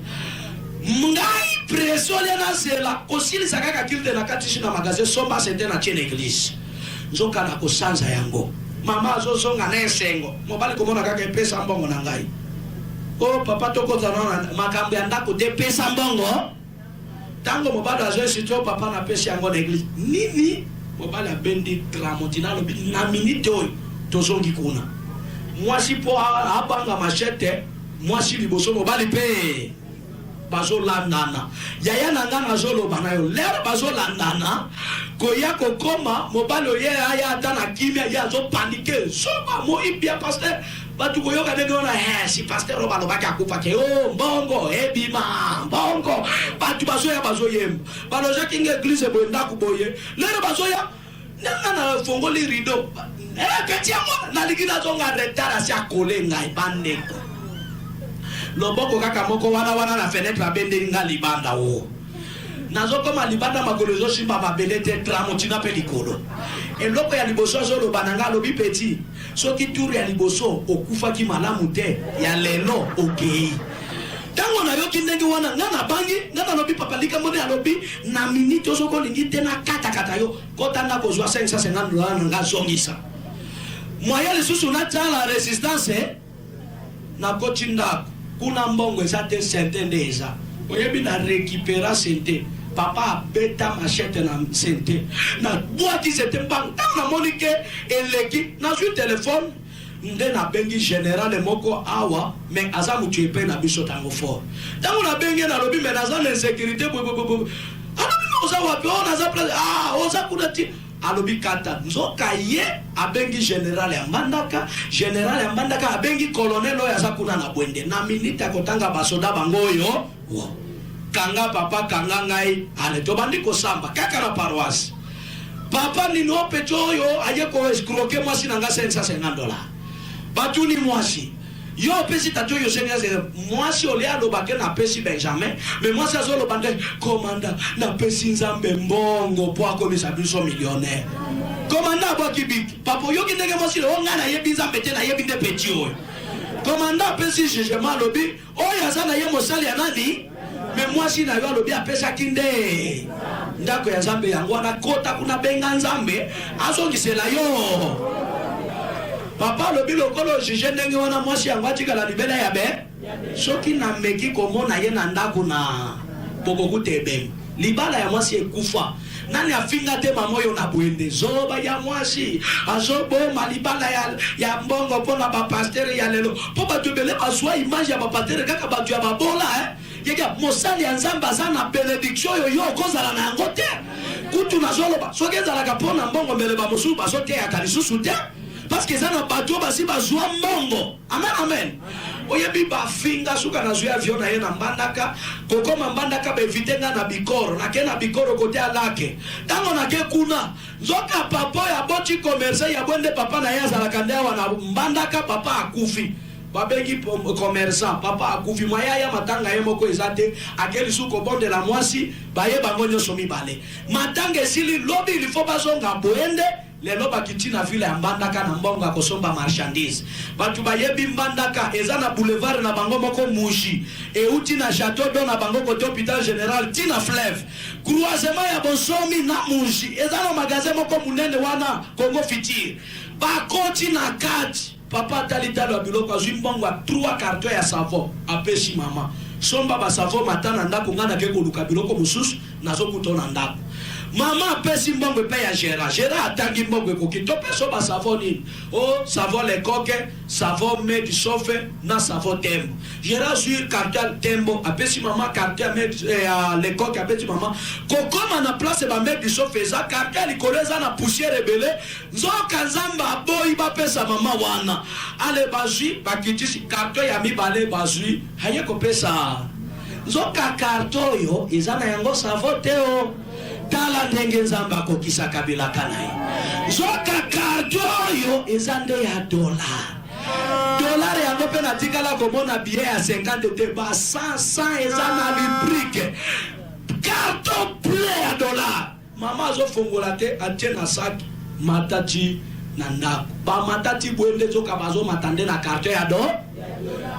ngai pression na zela kosilisa kaka kilde na katishi na magasin somba sente na chene église nzoka na kosanza yango mama azozonga na esengo mobali komona kaka epesa mbongo na ngai o papa tokoza na makambo ya ndako te pesa mbongo tango mobali azosito papa na pesa yango na église nini mobali abendi tramontina lobi na minute oyo tozongi kuna mwasi po abanga machete mwasi liboso mobali pe bazolandana yaya nanga nazoloba na yo lero bazolandana koya kokoma mobali oye aya ata na kimia ya azopanike soba mo ibia pasteur batu koyoka ndenge wana si pasteur balobaki akufa ke mbongo ebima mbongo batu bazoya bazoyemba balozaki nge église boye ndako boye lero bazoya nanga na fongoli rideau petit yango nalingi nazonga retard asi akole ngai bandeko loboko kaka moko wana na fenêtre abende nga libanda o nazoko ma libanda makolo zo simba babelete tramontina pe likolo eloko ya liboso zo lo bananga lobi petit soki tour ya liboso okufa ki malamu te ya lelo okei tango na yoki ndenge wana ngana bangi ngana lobi papalika mone alobi na minute zo ko lingi te na kata yo kotanda ko zwa 550 dollars nga zongisa moya le susu na tala resistance na kochinda kuna mbongo ezate sente ndeza oyebi na récupérer sente papa beta machete na sente na boîte sente mbanga na monike eleki na su téléphone nde na bengi général moko awa mais aza mutu epe na biso tango fort tango na bengi na lobi mais naza na insécurité alobi oza wapi naza place oza kuna ti alobi kata nzoka ye abengi général ya mbandaka abengi colonel oyo aza kuna na bwende na minute akotanga basoda bango oyo kanga papa kanga ngai ale tobandi kosamba kaka na paroisse papa nini opeti oyo aye ko escroquer mwasi na nga 550 dollars batuni mwasi yo pesi tato yo senga mwasi ole alobake na pesi Benjamin mais mwasi azoloba nde komanda na pesi nzambe mbongo po akomisa biso millionnaire komanda aboki biki papa yoki ndenge mwasi o nga na yebi nzambe te na yebi nde peti oyo komanda pesi jugement lobi oyo aza na ye mosali ya nani mais mwasi na yo alobi apesaki nde ndako ya nzambe yango wana kota kuna benga nzambe azongisela yo papa lobi lokolo juge ndenge wana mwasi yango atikala libela ya be soki na meki komona ye na ndako na bokokuta ebembe libala ya mwasi ekufa nani afinga te mama oyo na bwende zoba ya mwasi azoboma libala ya mbongo mpona bapastere ya lelo mpo bato ebele bazwa image ya bapastere kaka bato ya babola yeka mosali ya nzambe aza na benediction oyo yo okozala na yango te kutu nazoloba soki ezalaka mpona mbongo mbele bamosusu bazoteyaka lisusu te parce que ça n'a pas tout basi bazwa mbongo amen oyebi bafinga suka na zuya avion na ye na mbandaka kokoma mbandaka bevite nga na bikoro nake na bikoro kote alake tango nake kuna nzoka papa ya boti commerce ya bwende papa na ye azalaka nde awa na mbandaka papa akufi babengi commerçant papa akufi mwaya ya matanga ye moko ezate akeli suko bonde la mwasi baye bango nyoso mibale matanga esili lobi ilifo bazonga bwende lelo bakiti na vile ya mbandaka na mbongo akosomba marchandise batu bayebi mbandaka eza na boulevard na bango moko mushi euti na château d'eau na bango kote hôpital général tina fleuve croisement ya bosomi na mushi eza na magasin moko munene wana Congo Fitir bakoti na kati papa talitalo ya biloko azwi mbongo ya 3 carton ya savon apesi mama somba ba savon matana ndako ngana ke koluka biloko mususu nazo kutona ndako Maman pesi mbongo pe ya Gérard. Gérard atangi mbongo koki. To peso ba savon nini. Oh, savon les coques, savon met du sofe, na savon tembo. Gérard sur cartel tembo. Apesi maman cartel met les coques, apesi maman. Kokoma na place ba met du sofe za cartel ikoleza na poussière rebelle. Nzoka nzamba boy ba pesa maman wana. Ale bazui bakitisi cartel ya mibale bazui. Haye ko pesa. Nzoka cartel yo izana yango savon teo. Tala ndenge nzamba ko kisa kabila kanai. Zoka kardoyo ezande ya dollar. Dollar yango pe na tikala komona billet ya 50 te ba 100 ezana librique. Carton plein ya dollar. Mama zo fongola te atie na sac matati na ndako. Ba matati bwende zoka bazo matande na carton ya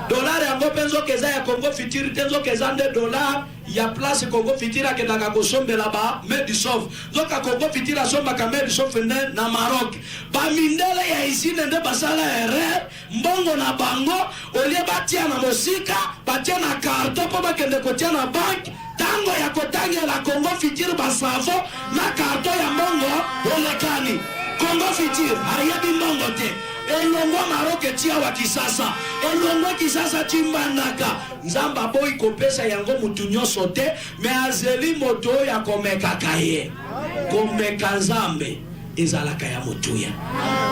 dollar yango penzo keza ya Congo Fitiri tenzo keza nde dollar ya place Congo Fitira ke daga kosombe là-bas mais du sauve donc à Congo Fitira somba ka mais du sauve na Maroc ba mindele ya ici nde basala ere mbongo na bango olie batia na mosika batia na carton po bakende kotia na bank tango ya kotanga la Congo Fitira basavo na carton ya mbongo olekani Congo Fitira ayabi mbongo te elongo Maroc tia wa kisasa elongo kisasa timbandaka nzamba boy kopesa yango mutu nyonso te me azeli moto ya komeka kaye komeka nzambe ezalaka ya mutuya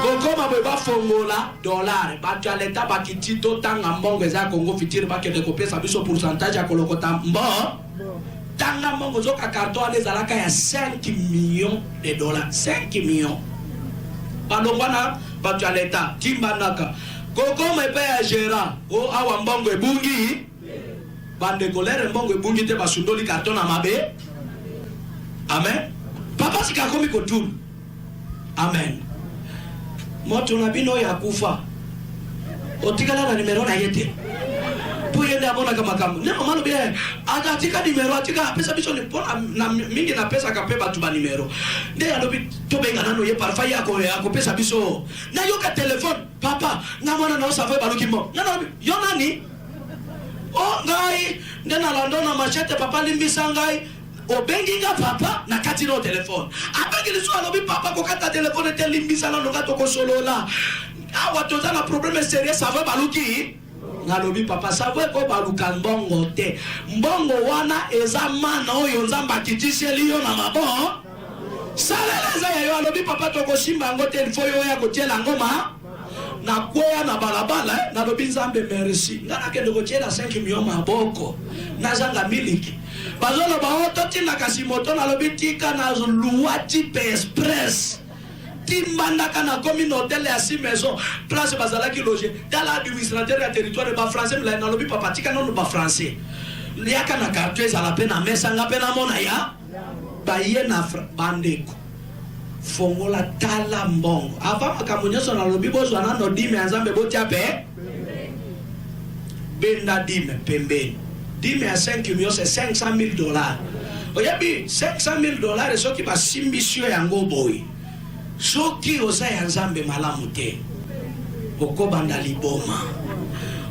kokoma bwe bafongola dollar bato ya leta bakitito tanga mbongo eza Congo Fitiri bakende kopesa biso pourcentage ya kolokota mbo tanga mbongo zoka carton ale ezalaka ya 5 millions de dollars 5 millions balongwana bato ya leta timbandaka kokoma epe ya Gérard o awa mbongo ebungi bande kolere mbongo ebungi te basundoli carton na mabe amen papa sikakomi kotulu amen moto na bino ya kufa otikala na numero na yete po yende abona kama kama ne mama lobi akatika numero atika pesa biso ni pona na mingi na pesa ka peba tu ba numero nde alobi to benga nano ye parfait yako pesa biso na yoka telefone papa na mwana na savoi baluki mo na yo nani oh ngai nde na London na machete papa limbisa ngai obengi nga papa na kati no telefone abengi liso alobi papa ko kata telefone te limbisa na longa to ko solola awa to na problème sérieux savoi baluki ngalobi papa savoi ko baluka mbongo te mbongo wana eza mana oyo nzamba kitiseli yo na mabo saleleza ya yo alobi papa to ko simba ngote il faut yo ya ko tiela ngoma na kwea na balabala na lobi nzambe merci ngana kende ko tiela 5 millions maboko na zanga miliki bazolo ba ototi na kasimoto na lobi tika na luati pe express timbandaka na communauté ya 6 maisons place bazalaki loger dans l'administrateur ya territoire ba français na lobi papa tika non ba français liaka na cartes à la peine na mesa nga pena mona ya baye na bandeko fongola tala mbongo ava makamunyoso na lobi bozwa na no dime nzambe botia pe benda dime pembeni dime ya 5 millions c'est 500 000 dollars oyabi 500 000 dollars soki basimbisio yango boy soki oza ya nzambe malamu te okobanda liboma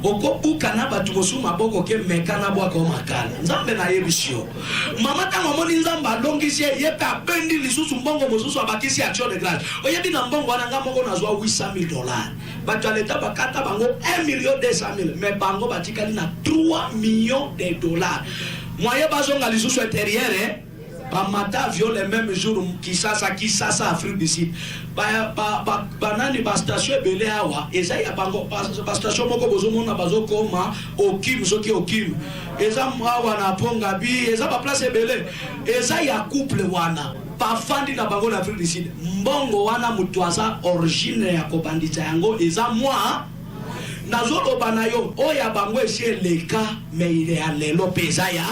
okobuka na batu mosu maboko ke meka na bwaka makala nzambe na yebisio mama tango moni nzamba longisi yepe abendi lisusu mbongo mosusu abakisi action de grâce oyebi na mbongo wana nga moko nazwa 800 000 dollars batu aleta bakata bango 1 million 200 000 mais bango batikali na 3 millions de dollars moye bazonga lisusu intérieur Bamata avion le même jour Kisasa Afrique du Sud. Banani ba station ebele awa eza ya bango ba station moko bozomona bazokoma okim soki okim eza awa na ponga bi eza ba place ebele eza ya couple wana bafandi na bango na Afrique du Sud mbongo wana mutu aza origine ya kobandita yango eza moi nazoloba na yo oya bango esi eleka me ile ya lelo peza ya